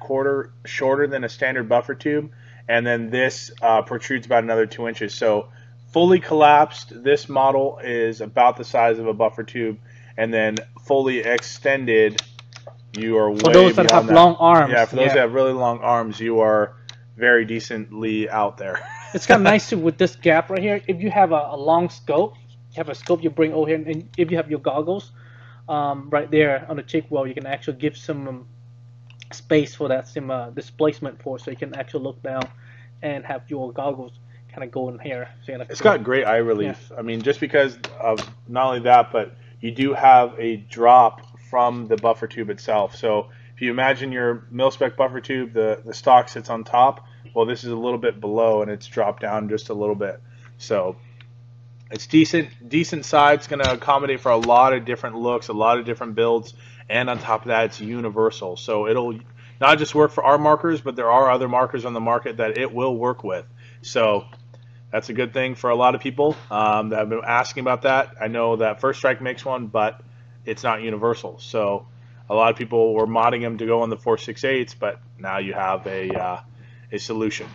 shorter than a standard buffer tube. And then this protrudes about another 2 inches. So fully collapsed, this model is about the size of a buffer tube. And then fully extended, you are way beyond that. For those that have long arms. Yeah, for those that have really long arms, you are very decently out there. It's kind of nice too with this gap right here. If you have a long scope, you have a scope you bring over here, and if you have your goggles right there on the cheek well, you can actually give some space for that some displacement force, so you can actually look down and have your goggles kind of go in here. So it's got great eye relief. Yeah. I mean, just because of not only that, but you do have a drop from the buffer tube itself. So if you imagine your mil-spec buffer tube, the stock sits on top. Well, this is a little bit below, and it's dropped down just a little bit. So it's decent size. It's going to accommodate for a lot of different looks, a lot of different builds, and on top of that, it's universal. So it'll not just work for our markers, but there are other markers on the market that it will work with. So that's a good thing for a lot of people that have been asking about that. I know that First Strike makes one, but it's not universal. So a lot of people were modding them to go on the 4.68s, but now you have a solution.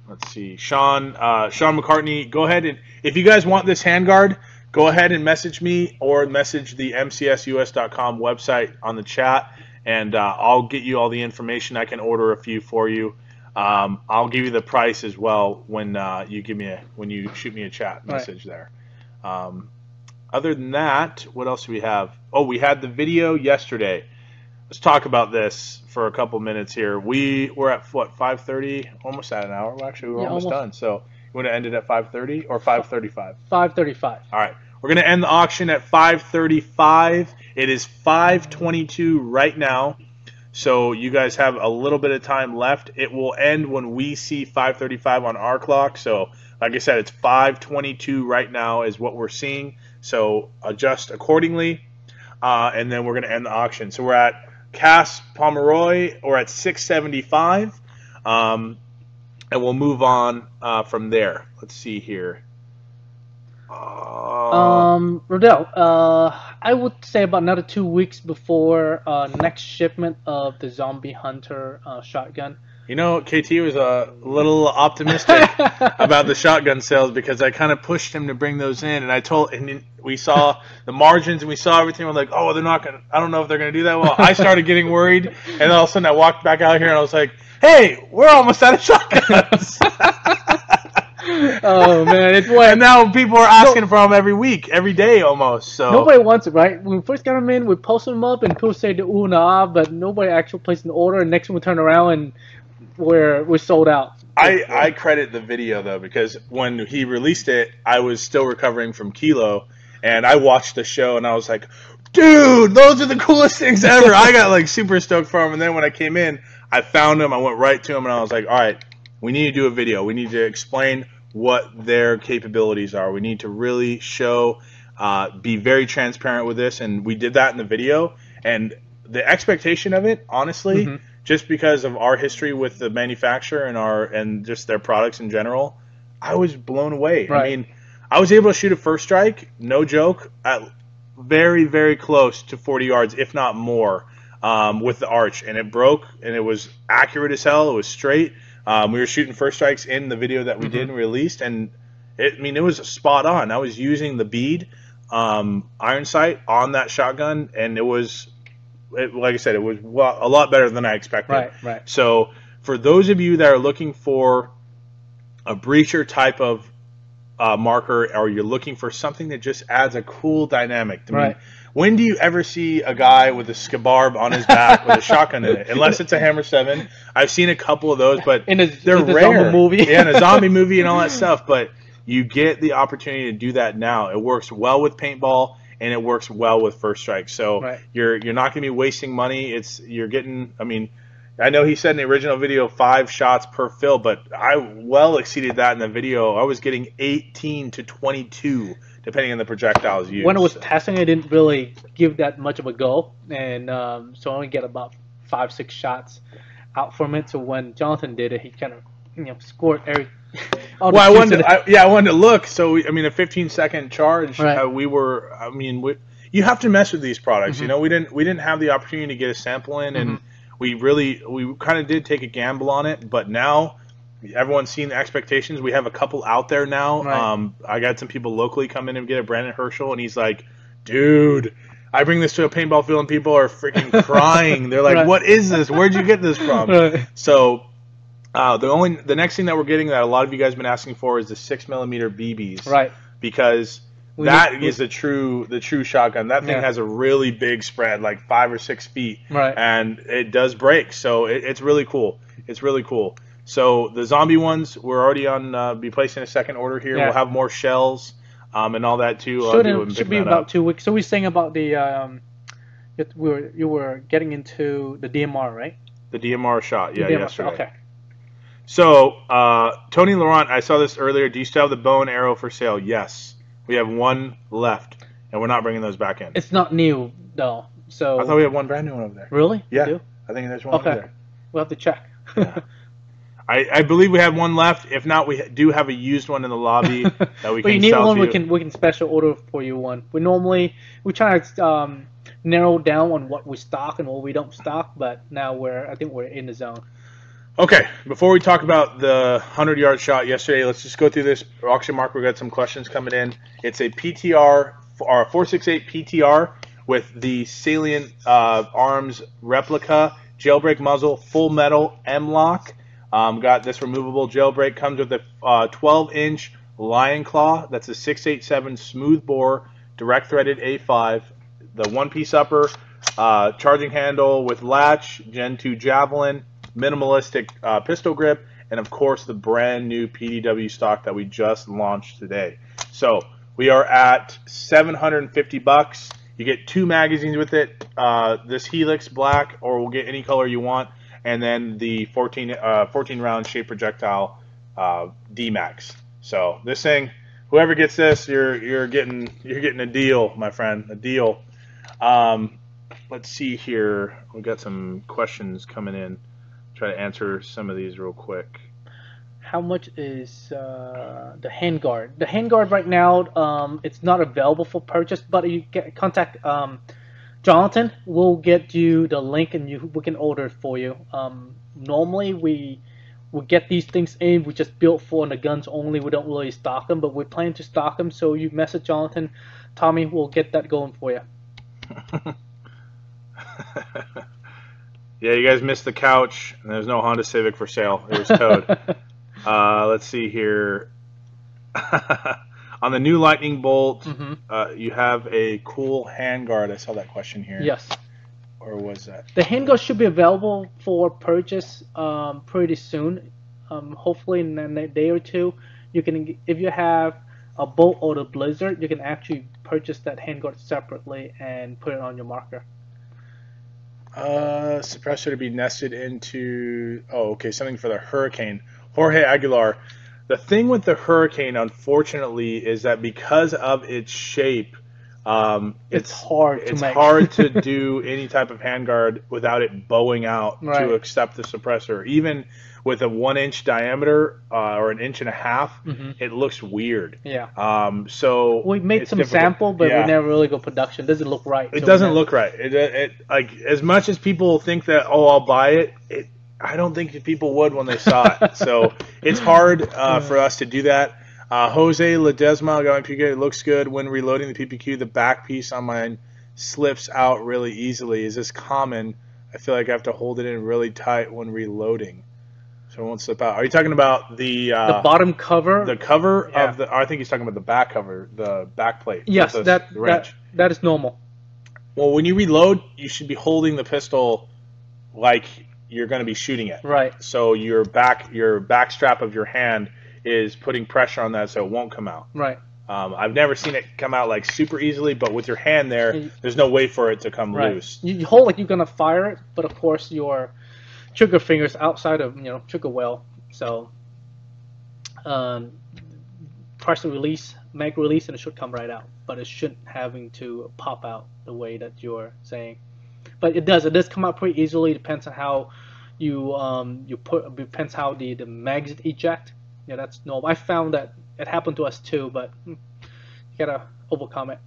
Let's see, Sean McCartney, go ahead and if you guys want this handguard, go ahead and message me or message the mcsus.com website on the chat, and I'll get you all the information. I can order a few for you. I'll give you the price as well when you shoot me a chat message there. Other than that, what else do we have? Oh, we had the video yesterday. Let's talk about this for a couple minutes here. We were at what, 5:30, almost at an hour. Well, actually, we're almost done. So you want to end it at 5:30 or 5:35? 5:35. All right, we're gonna end the auction at 5:35. It is 5:22 right now. So you guys have a little bit of time left. It will end when we see 5:35 on our clock. So like I said, it's 5:22 right now is what we're seeing. So adjust accordingly, and then we're going to end the auction. So we're at Cass Pomeroy, or at 675, and we'll move on from there. Let's see here. Rodell, I would say about another 2 weeks before next shipment of the Zombie Hunter shotgun. You know, KT was a little optimistic about the shotgun sales because I kind of pushed him to bring those in, and we saw the margins and we saw everything. We're like, oh, they're not gonna. I don't know if they're gonna do that well. I started getting worried, and all of a sudden I walked back out here and I was like, hey, we're almost out of shotguns. Oh man, and now people are asking for them every week, every day almost. So nobody wants it, right? When we first got them in, we posted them up, and people say the ooh nah, but nobody actually placed an order. And next one we turn around and we're sold out. I credit the video though, because when he released it, I was still recovering from Kilo, and I watched the show and I was like, dude, those are the coolest things ever. I got like super stoked for him, and then when I came in, I found him, I went right to him, and I was like, all right, we need to do a video. We need to explain what their capabilities are. We need to really show, be very transparent with this, and we did that in the video. And the expectation of it, honestly, just because of our history with the manufacturer and just their products in general, I was blown away. Right. I mean, I was able to shoot a First Strike, no joke, at very, very close to 40 yards, if not more, with the arch, and it broke, and it was accurate as hell. It was straight. We were shooting first strikes in the video that we did and released, and it was spot on. I was using the bead iron sight on that shotgun, and like I said, it was a lot better than I expected. Right. So for those of you that are looking for a breacher type of marker, or you're looking for something that just adds a cool dynamic. I mean, when do you ever see a guy with a scabarb on his back with a shotgun in it? Unless it's a Hammer 7. I've seen a couple of those, but they're rare. Zombie movie. Yeah, in a zombie movie and all that stuff. But you get the opportunity to do that now. It works well with paintball, and it works well with first strike. So you're not going to be wasting money. You're getting. I mean, I know he said in the original video 5 shots per fill, but I well exceeded that in the video. I was getting 18 to 22, depending on the projectiles used. When I was testing, I didn't really give that much of a go, and so I only get about 5-6 shots out from it. So when Jonathan did it, he kind of scored every. Well, I wanted to look. So a 15-second charge. You have to mess with these products. You know, we didn't have the opportunity to get a sample in, and we kind of did take a gamble on it, but now everyone's seen the expectations. We have a couple out there now. I got some people locally come in and get a Brandon Herschel, and he's like, dude, I bring this to a paintball field and people are freaking crying. They're like, what is this? Where'd you get this from? So the next thing that we're getting that a lot of you guys have been asking for is the 6mm BBs. Because that is the true shotgun. That thing has a really big spread, like 5 or 6 feet, and it does break. So it's really cool. It's really cool. So the zombie ones, we're already on. Be placing a second order here. We'll have more shells and all that too. Should be about 2 weeks. So we're saying about the you were getting into the DMR, right? The DMR shot, yesterday. Okay. So Tony Laurent, I saw this earlier. Do you still have the bow and arrow for sale? Yes. We have 1 left, and we're not bringing those back in. It's not new, though. So I thought we had 1 brand new one over there. Really? Yeah. You do? I think there's 1 over there. We'll have to check. I believe we have 1 left. If not, we do have a used one in the lobby that we can sell. But you need one, we can special order for you one. We try to narrow down on what we stock and what we don't stock, but now I think we're in the zone. Okay, before we talk about the 100-yard shot yesterday, let's just go through this auction mark. We've got some questions coming in. It's a PTR, or a 468 PTR with the Salient Arms replica, jailbreak muzzle, full metal M-lock. Got this removable jailbreak. Comes with a 12-inch Lion Claw. That's a 687 smooth bore, direct threaded A5. The one-piece upper, charging handle with latch, Gen 2 Javelin, minimalistic pistol grip, and of course the brand new PDW stock that we just launched today. So we are at $750. You get 2 magazines with it, this Helix black, or we'll get any color you want, and then the 14 round shape projectile D-Max. So this thing, whoever gets this, you're getting a deal, my friend, a deal. Let's see here. We got some questions coming in. Try to answer some of these real quick. How much is the handguard? The handguard right now, it's not available for purchase, but you contact Jonathan. We'll get you the link, and we can order it for you. Normally we get these things in. We just build for the guns only. We don't really stock them, but we plan to stock them. So you message Jonathan, Tommy, we'll get that going for you. Yeah, you guys missed the couch, and there's no Honda Civic for sale. It was towed. Let's see here. On the new Lightning Bolt, you have a cool handguard. I saw that question here. Yes. Or was that? The handguard should be available for purchase pretty soon. Hopefully in a day or two. You can, if you have a Bolt or the Blizzard, you can actually purchase that handguard separately and put it on your marker. Suppressor to be nested into, something for the Hurricane. Jorge Aguilar. The thing with the Hurricane, unfortunately, is that because of its shape, It's hard to it's make. hard to do any type of handguard without it bowing out Right. to accept the suppressor. Even with a 1-inch diameter or an inch and a half, it looks weird. Yeah. So We made it's some difficult. sample, but Yeah. we never really go production. It doesn't look right. It so doesn't we look right. It like as much as people think that, oh, I'll buy it. I don't think that people would when they saw it. So it's hard for us to do that. Jose Ledesma got my PPQ. It looks good when reloading the PPQ. The back piece on mine slips out really easily. Is this common? I feel like I have to hold it in really tight when reloading, so it won't slip out. Are you talking about the bottom cover? The cover Yeah. of the? I think he's talking about the back cover, the back plate. Yes, with the wrench. that is normal. Well, when you reload, you should be holding the pistol like you're going to be shooting it. Right. So your back strap of your hand is putting pressure on that so it won't come out. Right. I've never seen it come out like super easily, but with your hand there, there's no way for it to come loose. You hold like you're gonna fire it, but of course your trigger finger's outside of trigger well, so press the release, mag release, and it should come right out. But it shouldn't having to pop out the way that you're saying. But it does. It does come out pretty easily. Depends on how you put. Depends how the mags eject. Yeah, that's normal. I found that it happened to us too, but you gotta overcome it.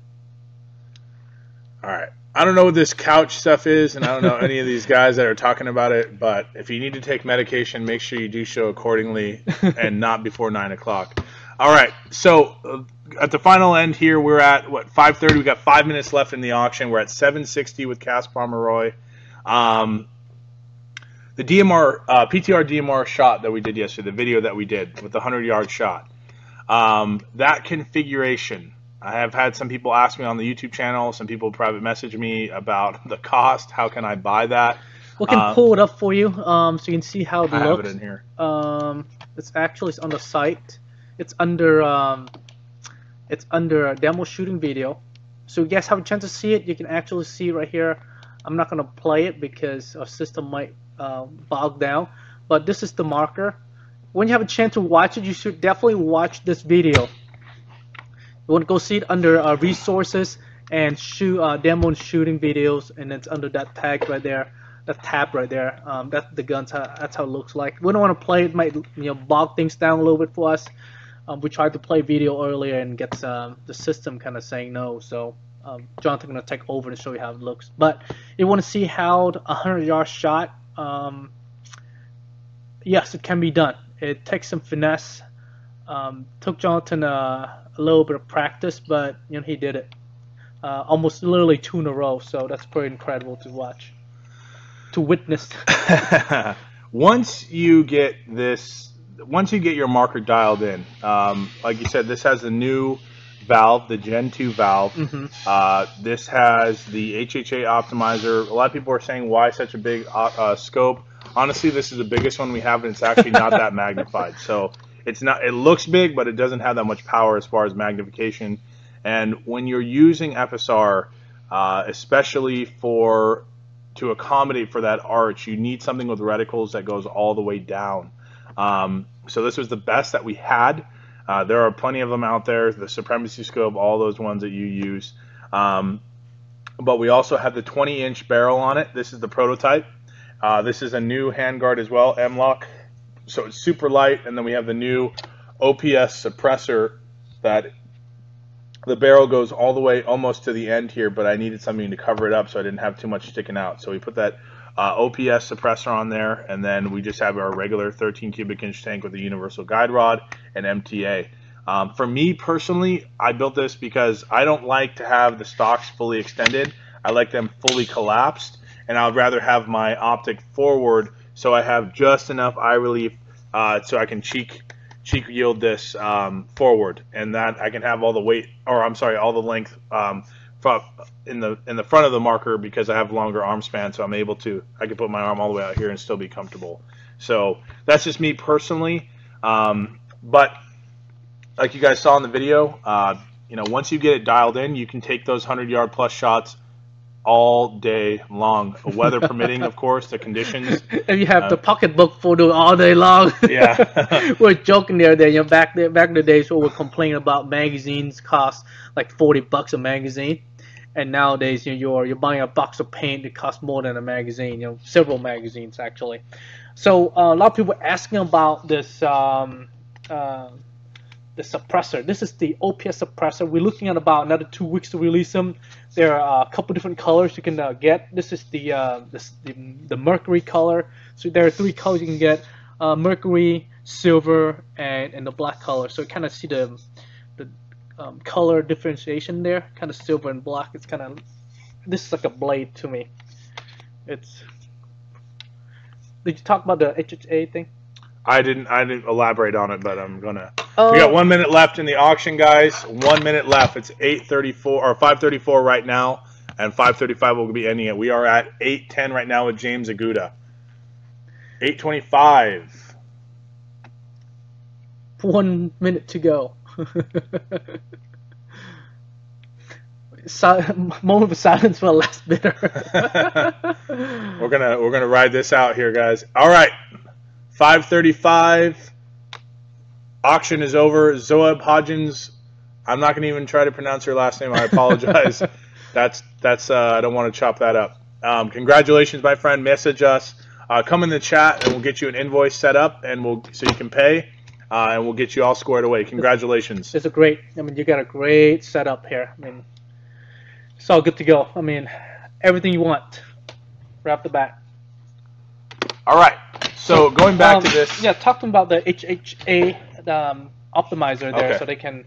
All right. I don't know what this couch stuff is, and I don't know any of these guys that are talking about it, but if you need to take medication, make sure you do so accordingly and not before 9 o'clock. All right. So at the final end here, we're at, what, 5:30? We got 5 minutes left in the auction. We're at 760 with Cass Pomeroy. The DMR, PTR DMR shot that we did yesterday, the video that we did with the 100-yard shot, that configuration, I have had some people ask me on the YouTube channel, some people private message me about the cost. How can I buy that? We can pull it up for you so you can see how it looks. I have it in here. It's on the site. It's under a demo shooting video. So you guys have a chance to see it. You can actually see right here. I'm not going to play it because our system might bog down. But this is the marker. When you have a chance to watch it, you should definitely watch this video. You want to go see it under resources and demo and shooting videos, and it's under that tag right there, that tab right there. That's the guns. That's how it looks like. We don't want to play it. Might bog things down a little bit for us. We tried to play video earlier and get the system kind of saying no. So Jonathan's gonna take over and show you how it looks. But you want to see how the 100-yard shot. Yes, it can be done. It takes some finesse. Took Jonathan a little bit of practice, but he did it. Almost literally 2 in a row. So that's pretty incredible to watch, to witness. Once you get your marker dialed in, like you said, this has the new valve, the Gen 2 valve. This has the HHA optimizer. A lot of people are saying, why such a big scope? Honestly, this is the biggest one we have, and it's actually not that magnified. So it's not. It looks big, but it doesn't have that much power as far as magnification. And when you're using FSR, especially to accommodate for that arch, you need something with reticles that goes all the way down. So this was the best that we had. There are plenty of them out there, the Supremacy Scope, all those ones that you use. But we also have the 20-inch barrel on it. This is the prototype. This is a new handguard as well, M-Lock. So it's super light, and then we have the new OPS suppressor that the barrel goes all the way almost to the end here, but I needed something to cover it up so I didn't have too much sticking out. So we put that OPS suppressor on there, and then we just have our regular 13 cubic inch tank with a universal guide rod and MTA. For me personally, I built this because I don't like to have the stocks fully extended. I like them fully collapsed, and I would rather have my optic forward so I have just enough eye relief so I can cheek yield this forward, and that I can have all the weight, or I'm sorry, all the length in the front of the marker because I have longer arm span, so I can put my arm all the way out here and still be comfortable. So that's just me personally. But like you guys saw in the video, once you get it dialed in, you can take those 100-yard plus shots all day long. Weather permitting, of course, the conditions. If you have the pocketbook photo all day long. Yeah. We're joking there. Back in the days, where we're complaining about magazines cost like $40 a magazine, and nowadays you're buying a box of paint that costs more than a magazine. Several magazines actually. So a lot of people are asking about this. The suppressor. This is the OPS suppressor. We're looking at about another 2 weeks to release them. There are a couple different colors you can get. This is the mercury color. So there are 3 colors you can get: mercury, silver, and the black color. So you kind of see the color differentiation there. Kind of silver and black. It's kind of, this is like a blade to me. It's. Did you talk about the HHA thing? I didn't elaborate on it, but I'm gonna. We got 1 minute left in the auction, guys. 1 minute left. It's 8:34 or 5:34 right now, and 5:35 will be ending it. We are at 8:10 right now with James Aguda. 8:25. 1 minute to go. Moment of silence for the last bidder. We're gonna ride this out here, guys. All right. 5:35. Auction is over. Zoeb Hodgins. I'm not gonna even try to pronounce her last name. I apologize. that's I don't want to chop that up. Congratulations, my friend. Message us. Come in the chat, and we'll get you an invoice set up, and so you can pay, and we'll get you all squared away. Congratulations. It's a great. I mean, you got a great setup here. I mean, it's all good to go. I mean, everything you want, right off the bat. All right. So going back to this. Yeah, talking about the HHA optimizer there, Okay. so they can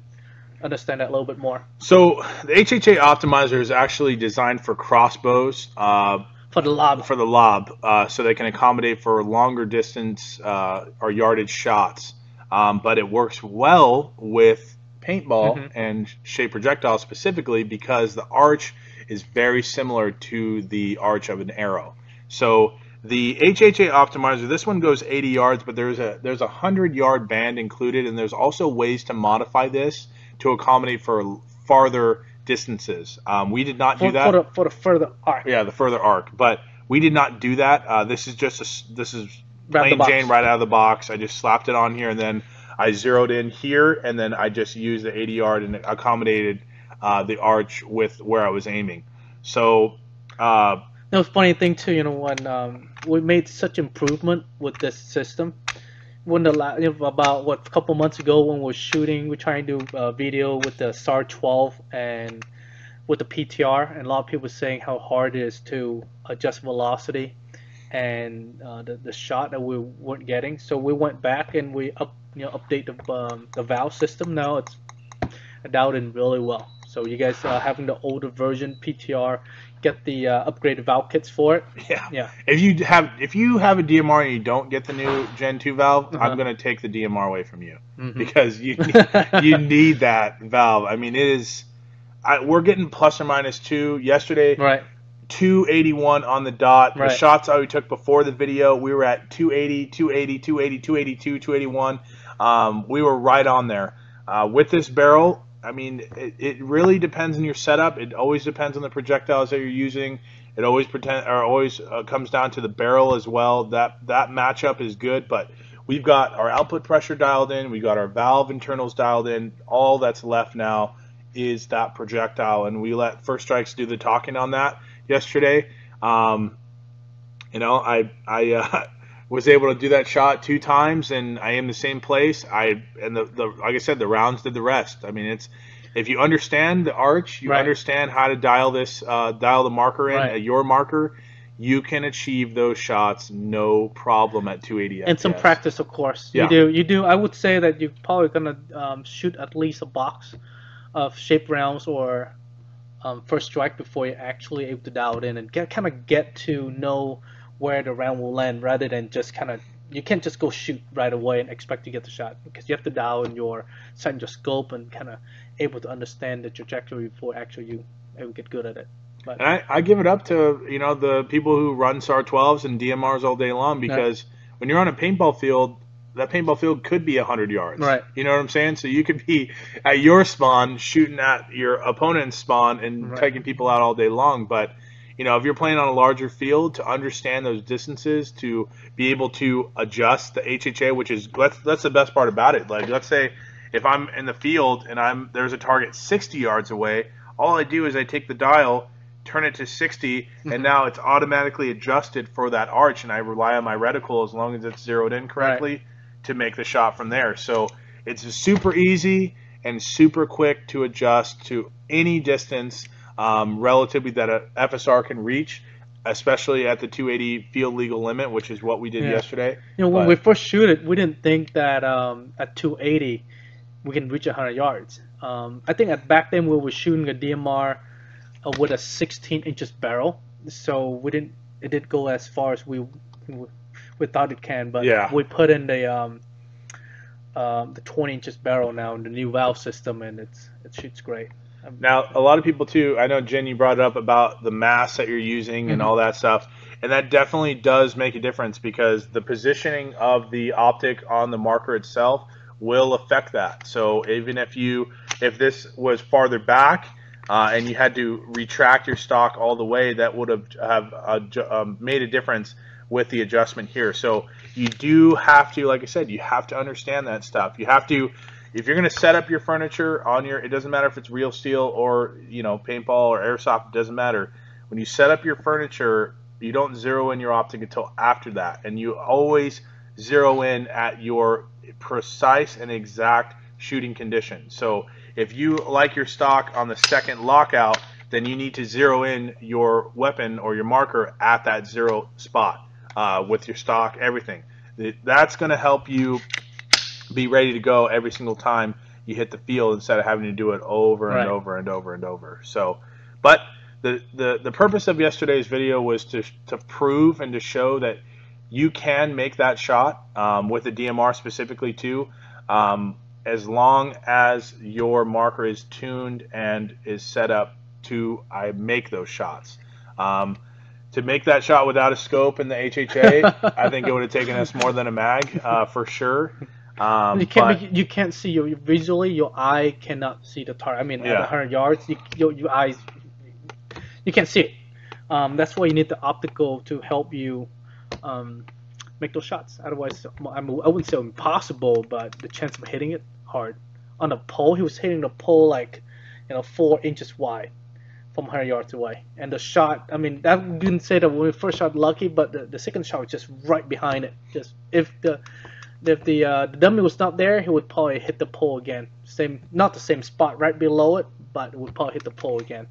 understand that a little bit more. So the HHA optimizer is actually designed for crossbows. For the lob. For the lob, so they can accommodate for longer distance or yardage shots. But it works well with paintball and shape projectiles specifically because the arch is very similar to the arch of an arrow. So the HHA optimizer, this one goes 80 yards, but there's a 100-yard band included, and there's also ways to modify this to accommodate for farther distances. We did not do that for the further arc. Yeah, the further arc, but we did not do that. This is just this is plain Jane right out of the box. I just slapped it on here, and then I zeroed in here, and then I just used the 80-yard and accommodated the arch with where I was aiming. So. No, funny thing too, when we made such improvement with this system, about a couple months ago when we're trying to do a video with the SAR 12 and with the PTR, and a lot of people were saying how hard it is to adjust velocity and the shot that we weren't getting. So we went back and we update the valve system. Now it's dialed in really well. So you guys having the older version PTR, get the upgraded valve kits for it. Yeah. If you have a DMR and you don't get the new Gen 2 valve, I'm going to take the DMR away from you because you need that valve. I mean, it is. We're getting plus or minus 2 yesterday. Right. 281 on the dot. Right. The shots I took before the video, we were at 280, 280, 280, 282, 281. We were right on there. With this barrel, I mean, it really depends on your setup. It always depends on the projectiles that you're using. It always comes down to the barrel as well. That matchup is good, but we've got our output pressure dialed in. We got our valve internals dialed in. All that's left now is that projectile, and we let First Strikes do the talking on that yesterday. I was able to do that shot 2 times, and I am the same place. Like I said, the rounds did the rest. I mean, if you understand the arch, you understand how to dial the marker in at your marker, you can achieve those shots no problem at 280 FPS. And some practice, of course. Yeah. You do. I would say that you're probably gonna shoot at least a box of shape rounds or First Strike before you're actually able to dial it in and get to know where the round will land, rather than just you can't just go shoot right away and expect to get the shot, because you have to dial in set your scope and able to understand the trajectory before actually you ever get good at it. But and I give it up to the people who run SAR 12s and DMRs all day long, because when you're on a paintball field, that paintball field could be 100 yards. Right. You know what I'm saying? So you could be at your spawn shooting at your opponent's spawn and taking people out all day long, but you know, if you're playing on a larger field, to understand those distances, to be able to adjust the HHA, which is that's the best part about it. Like, let's say if I'm in the field and there's a target 60 yards away, all I do is I take the dial, turn it to 60, and now it's automatically adjusted for that arch, and I rely on my reticle as long as it's zeroed in correctly to make the shot from there. So it's super easy and super quick to adjust to any distance relatively that a FSR can reach, especially at the 280 field legal limit, which is what we did yesterday. You know, when we first shoot it, we didn't think that at 280 we can reach 100 yards. I think back then we were shooting a DMR with a 16 inches barrel, so it didn't go as far as we thought it can. But we put in the 20 inches barrel now in the new valve system, and it shoots great. Now, a lot of people too, I know Jen, you brought it up about the mass that you're using and all that stuff, and that definitely does make a difference because the positioning of the optic on the marker itself will affect that. So even if this was farther back and you had to retract your stock all the way, that would have made a difference with the adjustment here. So you do have to, like I said, you have to understand that stuff. You have to, if you're going to set up your furniture on it doesn't matter if it's real steel or, you know, paintball or airsoft, it doesn't matter. When you set up your furniture, you don't zero in your optic until after that, and you always zero in at your precise and exact shooting condition. So if you like your stock on the second lockout, then you need to zero in your weapon or your marker at that zero spot with your stock, everything. That's going to help you be ready to go every single time you hit the field instead of having to do it over and over and over and over. So, but the purpose of yesterday's video was to prove and to show that you can make that shot with the DMR specifically too, as long as your marker is tuned and is set up to make those shots. To make that shot without a scope in the HHA, I think it would have taken us more than a mag for sure. You can't see visually. Your eye cannot see the target. I mean, at 100 yards, your eyes, you can't see it. That's why you need the optical to help you make those shots. Otherwise, I wouldn't say impossible, but the chance of hitting it hard. On the pole, he was hitting the pole like 4 inches wide from 100 yards away, and the shot. I mean, I wouldn't say that when we first shot lucky, but the second shot was just right behind it. Just if the dummy was not there, he would probably hit the pole again. Not the same spot right below it, but it would probably hit the pole again.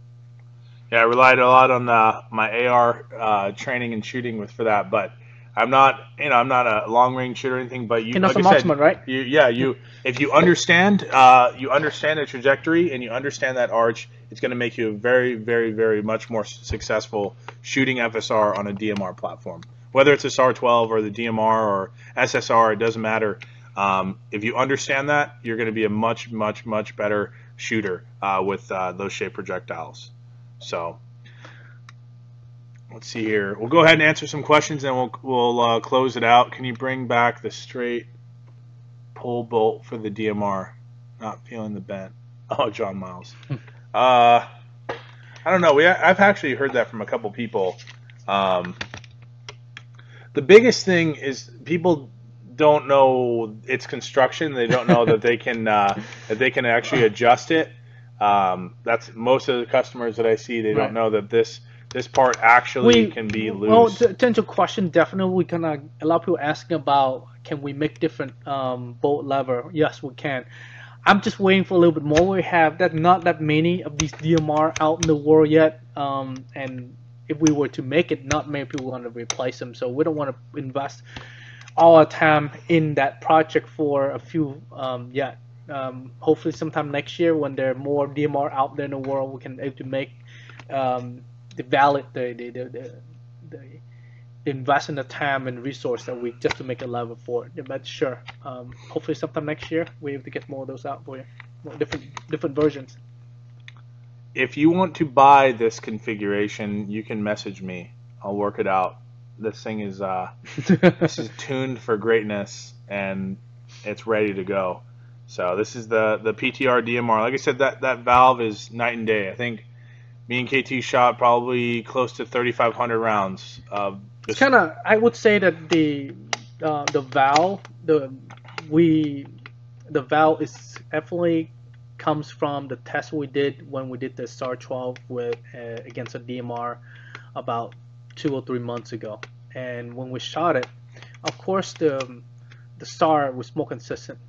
Yeah, I relied a lot on my AR training and shooting for that, but I'm not a long range shooter or anything. But you're not some marksman, right? If you understand the trajectory and you understand that arch, it's going to make you a very, very, very much more successful shooting FSR on a DMR platform. Whether it's a SAR-12 or the DMR or SSR, it doesn't matter. If you understand that, you're going to be a much, much, much better shooter with those shaped projectiles. So let's see here. We'll go ahead and answer some questions, and we'll close it out. Can you bring back the straight pull bolt for the DMR? Not feeling the bent. Oh, John Miles. I don't know. I've actually heard that from a couple people. The biggest thing is people don't know its construction. They don't know that they can actually adjust it. That's most of the customers that I see. They don't know that this part actually can be loose. Well, to answer your question, definitely we can. A lot of people asking about can we make different bolt lever? Yes, we can. I'm just waiting for a little bit more. We have not that many of these DMR out in the world yet, and if we were to make it, not many people want to replace them. So we don't want to invest all our time in that project for a few yet. Hopefully sometime next year when there are more DMR out there in the world, we can able to make the invest in the time and resource that we just to make a level for it. But sure, hopefully sometime next year we're able to get more of those out for you, more different versions. If you want to buy this configuration, you can message me. I'll work it out. This thing is this is tuned for greatness and it's ready to go. So this is the PTR DMR. Like I said, that valve is night and day. I think Me and KT shot probably close to 3,500 rounds. It's kind of, I would say that the valve, we the valve is definitely comes from the test we did when we did the STAR 12 with against a DMR about 2 or 3 months ago. And when we shot it, of course the STAR was more consistent,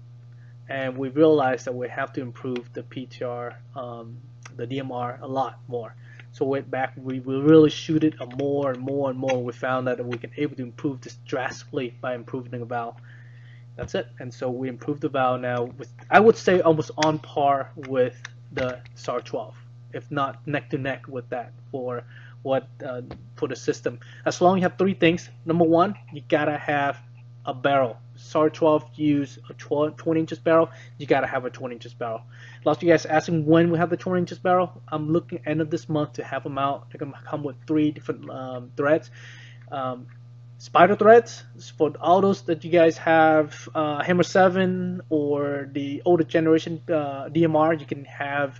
and we realized that we have to improve the PTR, the DMR a lot more. So we went back, we really shoot it more and more and more. We found that we can able to improve this drastically by improving the valve. That's it. And so we improved the valve now with, I would say, almost on par with the SAR 12, if not neck to neck with that for what for the system. As long as you have three things. Number one, you gotta have a barrel. SAR 12 use a 20 inches barrel. You gotta have a 20 inches barrel. Lots of you guys asking when we have the 20 inches barrel. I'm looking end of this month to have them out. They're gonna come with 3 different threads. Spider threads for all those that you guys have, Hammer 7 or the older generation DMR. You can have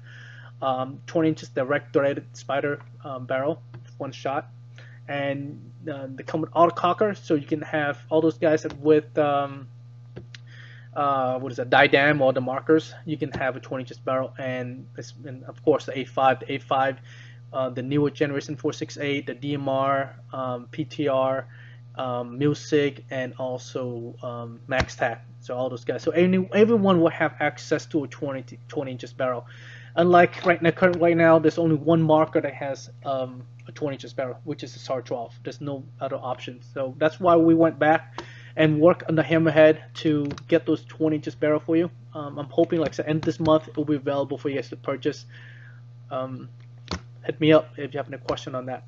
20 inches direct threaded spider barrel, one shot, and they come with auto cocker, so you can have all those guys with what is that, diadem or the markers. You can have a 20 inches barrel, and of course the A5, the newer generation 468, the DMR, PTR, Music, and also MaxTac. So all those guys. So everyone will have access to a 20 inches barrel. Unlike right now, there's only one marker that has a 20 inches barrel, which is the SAR 12. There's no other option. So that's why we went back and work on the hammerhead to get those 20 inches barrel for you. I'm hoping, like I said, end this month it will be available for you guys to purchase. Hit me up if you have any question on that.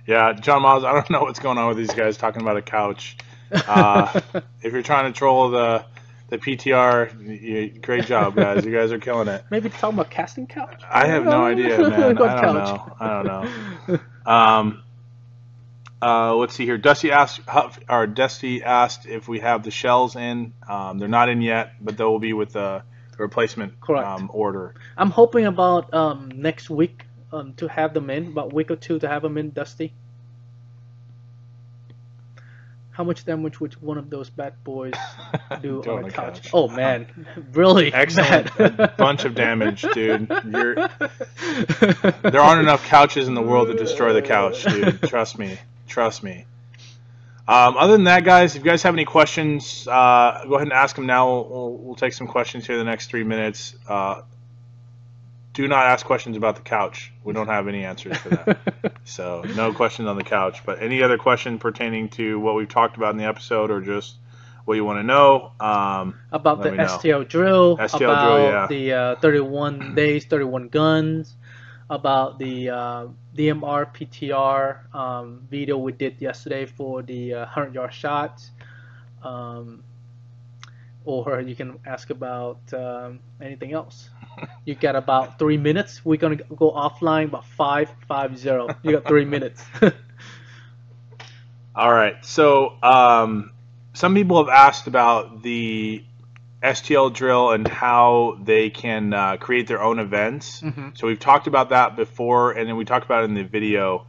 Yeah, John Miles, I don't know what's going on with these guys talking about a couch. If you're trying to troll the PTR, great job, guys. You guys are killing it. Maybe talking about casting couch? I have no idea, man. I don't know. Let's see here. Dusty asked if we have the shells in. They're not in yet, but they will be with the replacement order. I'm hoping about next week to have them in, about a week or two to have them in, Dusty. How much damage would one of those bad boys do on a couch? Oh man, really? Excellent. A bunch of damage, dude. There aren't enough couches in the world to destroy the couch, dude. Trust me. Other than that, guys, if you guys have any questions, go ahead and ask them now. We'll take some questions here in the next 3 minutes. Do not ask questions about the couch. We don't have any answers for that. So no questions on the couch. But any other question pertaining to what we've talked about in the episode, or just what you want to know? About the STL drill, about the 31 days, 31 guns, about the DMR PTR video we did yesterday for the 100-yard shots. Or you can ask about anything else. You got about 3 minutes. We're gonna go offline about 5:50. You got 3 minutes. All right. So some people have asked about the STL drill and how they can create their own events. Mm-hmm. So we've talked about that before, and then we talked about it in the video.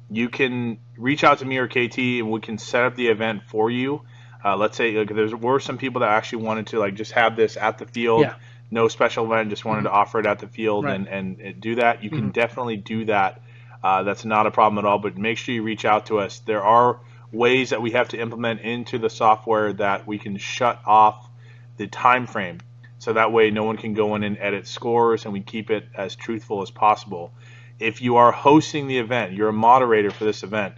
You can reach out to me or KT, and we can set up the event for you. Let's say there were some people that actually wanted to just have this at the field, no special event, just wanted to offer it at the field and do that. You can definitely do that. That's not a problem at all, but make sure you reach out to us. There are ways that we have to implement into the software that we can shut off the time frame, so that way no one can go in and edit scores, and we keep it as truthful as possible. If you are hosting the event, you're a moderator for this event,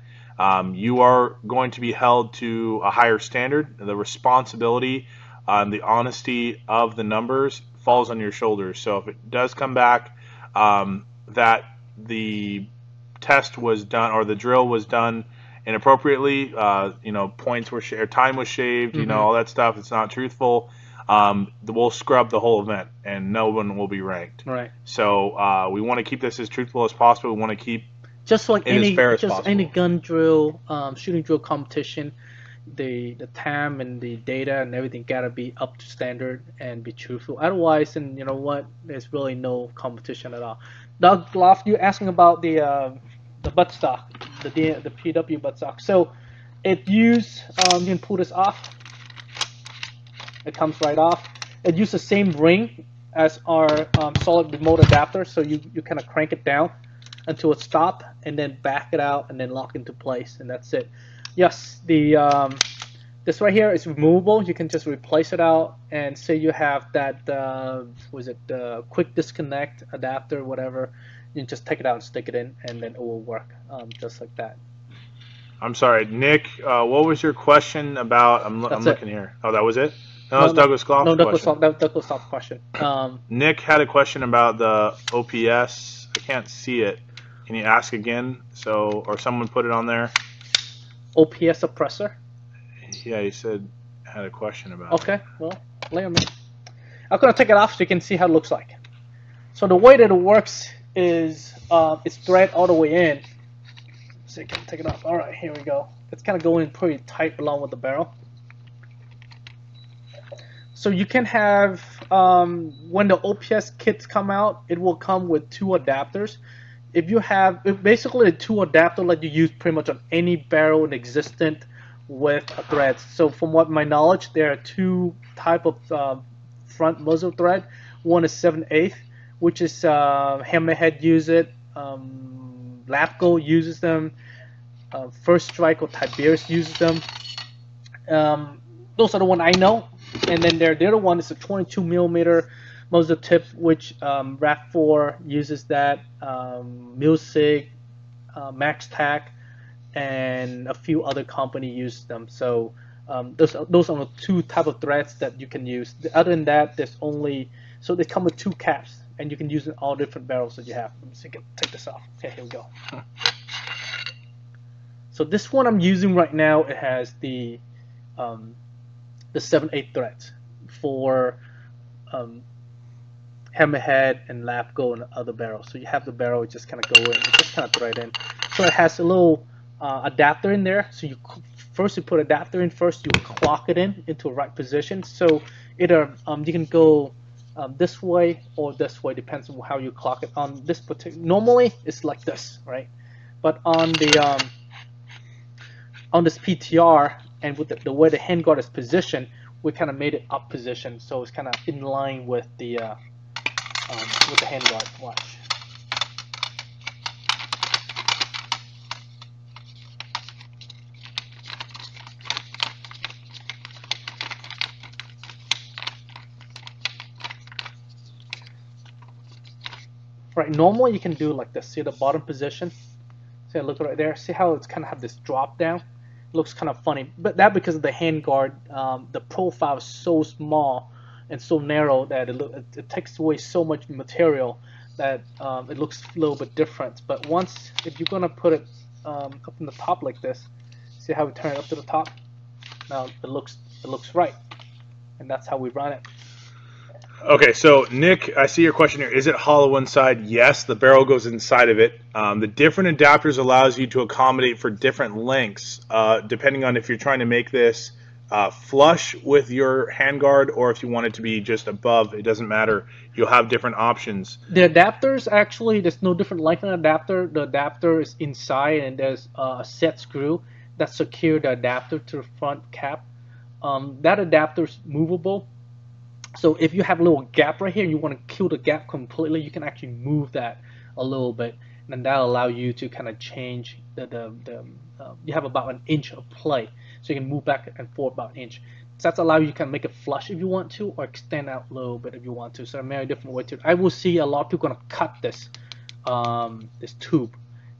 you are going to be held to a higher standard. The responsibility, the honesty of the numbers falls on your shoulders. So if it does come back that the test was done or the drill was done inappropriately, points were or time was shaved, all that stuff, it's not truthful, we'll scrub the whole event and no one will be ranked. Right. So we want to keep this as truthful as possible. We want to keep just like any gun drill, shooting drill competition, the TAM and the data and everything gotta be up to standard and be truthful. Otherwise, and you know what, there's really no competition at all. Doug Loft, you're asking about the buttstock, the PW buttstock. So it you can pull this off. It comes right off. It uses the same ring as our solid remote adapter, so you kind of crank it down until it stops, and then back it out, and then lock into place, and that's it. Yes, this right here is removable. You can just replace it out, and say you have that was it quick disconnect adapter, whatever. You can just take it out and stick it in, and then it will work just like that. I'm sorry, Nick. What was your question about? I'm looking here. Oh, that was it. No, that was Douglas Goff's no, question. Douglas Goff's question. Nick had a question about the OPS. I can't see it. Can you ask again? So, or someone put it on there. OPS suppressor. Yeah, he said had a question about. Okay, well, lay on me. I'm gonna take it off so you can see how it looks like. So the way that it works is it's thread all the way in. So you can take it off. All right, here we go. It's kind of going pretty tight along with the barrel. So you can have, when the OPS kits come out, it will come with 2 adapters. If you have, basically the 2 adapters that you use pretty much on any barrel in existence with threads. So from what my knowledge, there are 2 type of front muzzle thread. One is 7/8, which is Hammerhead use it, Lapco uses them, First Strike or Tiberius uses them. Those are the one I know. And then the other one is a 22 millimeter muzzle tip, which RAP4 uses that, Milsig, Max Tac, and a few other companies use them. So those are the 2 type of threads that you can use. Other than that, there's only, so they come with 2 caps, and you can use it in all different barrels that you have. Let me see, take this off. Okay, here we go. So this one I'm using right now, it has the 7/8 threads for Hammerhead and Lapco and other barrels. So you have the barrel, just kind of go in, just kind of thread in. So it has a little adapter in there. So you put adapter in first, you clock it into a right position. So either you can go this way or this way, depends on how you clock it. On this particular, normally it's like this, right? But on the on this PTR, and with the way the handguard is positioned, we kind of made it up position, so it's kind of in line with the handguard. Watch. Right, normally you can do like this. See the bottom position? See, look right there. See how it's kind of have this drop down? Looks kind of funny, but that because of the handguard, the profile is so small and so narrow that it takes away so much material that it looks a little bit different. But once, if you're gonna put it up in the top like this, see how we turn it up to the top? Now it looks right, and that's how we run it. Okay, so Nick, I see your question here. Is it hollow inside? Yes, the barrel goes inside of it. The different adapters allows you to accommodate for different lengths, depending on if you're trying to make this flush with your handguard or if you want it to be just above. It doesn't matter. You'll have different options. The adapters, actually, there's no different length in adapter. The adapter is inside, and there's a set screw that secure the adapter to the front cap. That adapter is movable. So if you have a little gap right here and you want to kill the gap completely, you can actually move that a little bit, and then that'll allow you to kind of change you have about 1 inch of play, so you can move back and forth about 1 inch. So that's allow you to kind of make it flush if you want to, or extend out a little bit if you want to. So there are many different ways to. I will see a lot of people gonna cut this this tube,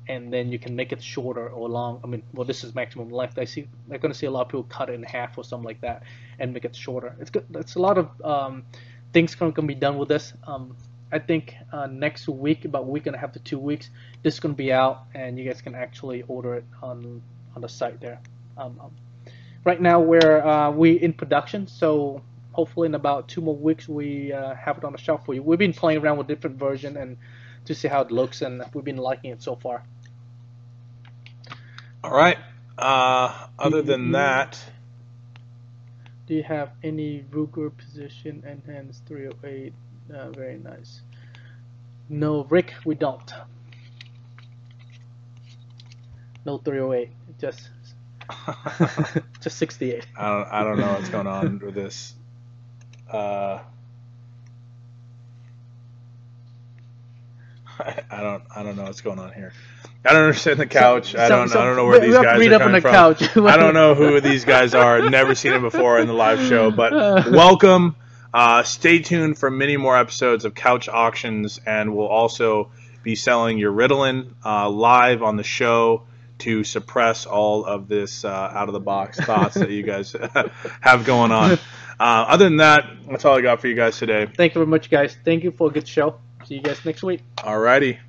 and then you can make it shorter or long. I mean, well, this is maximum length. I'm gonna see a lot of people cut it in half or something like that and make it shorter. It's good. It's a lot of things can be done with this. I think next week, about a week and a half to 2 weeks, this is gonna be out, and you guys can actually order it on the site there. Right now we in production, so hopefully in about 2 more weeks we have it on the shelf for you. We've been playing around with different version and to see how it looks, and we've been liking it so far. All right. Other than that, do you have any Ruger position enhanced 308? Very nice. No, Rick, we don't. No 308, just just 68. I don't know what's going on with this. I don't know what's going on here. I don't understand the couch. I don't know where these guys are coming from. Couch. I don't know who these guys are. Never seen them before in the live show, but welcome. Stay tuned for many more episodes of Couch Auctions, and we'll also be selling your Ritalin live on the show to suppress all of this out-of-the-box thoughts that you guys have going on. Other than that, that's all I got for you guys today. Thank you very much, guys. Thank you for a good show. See you guys next week. Alrighty.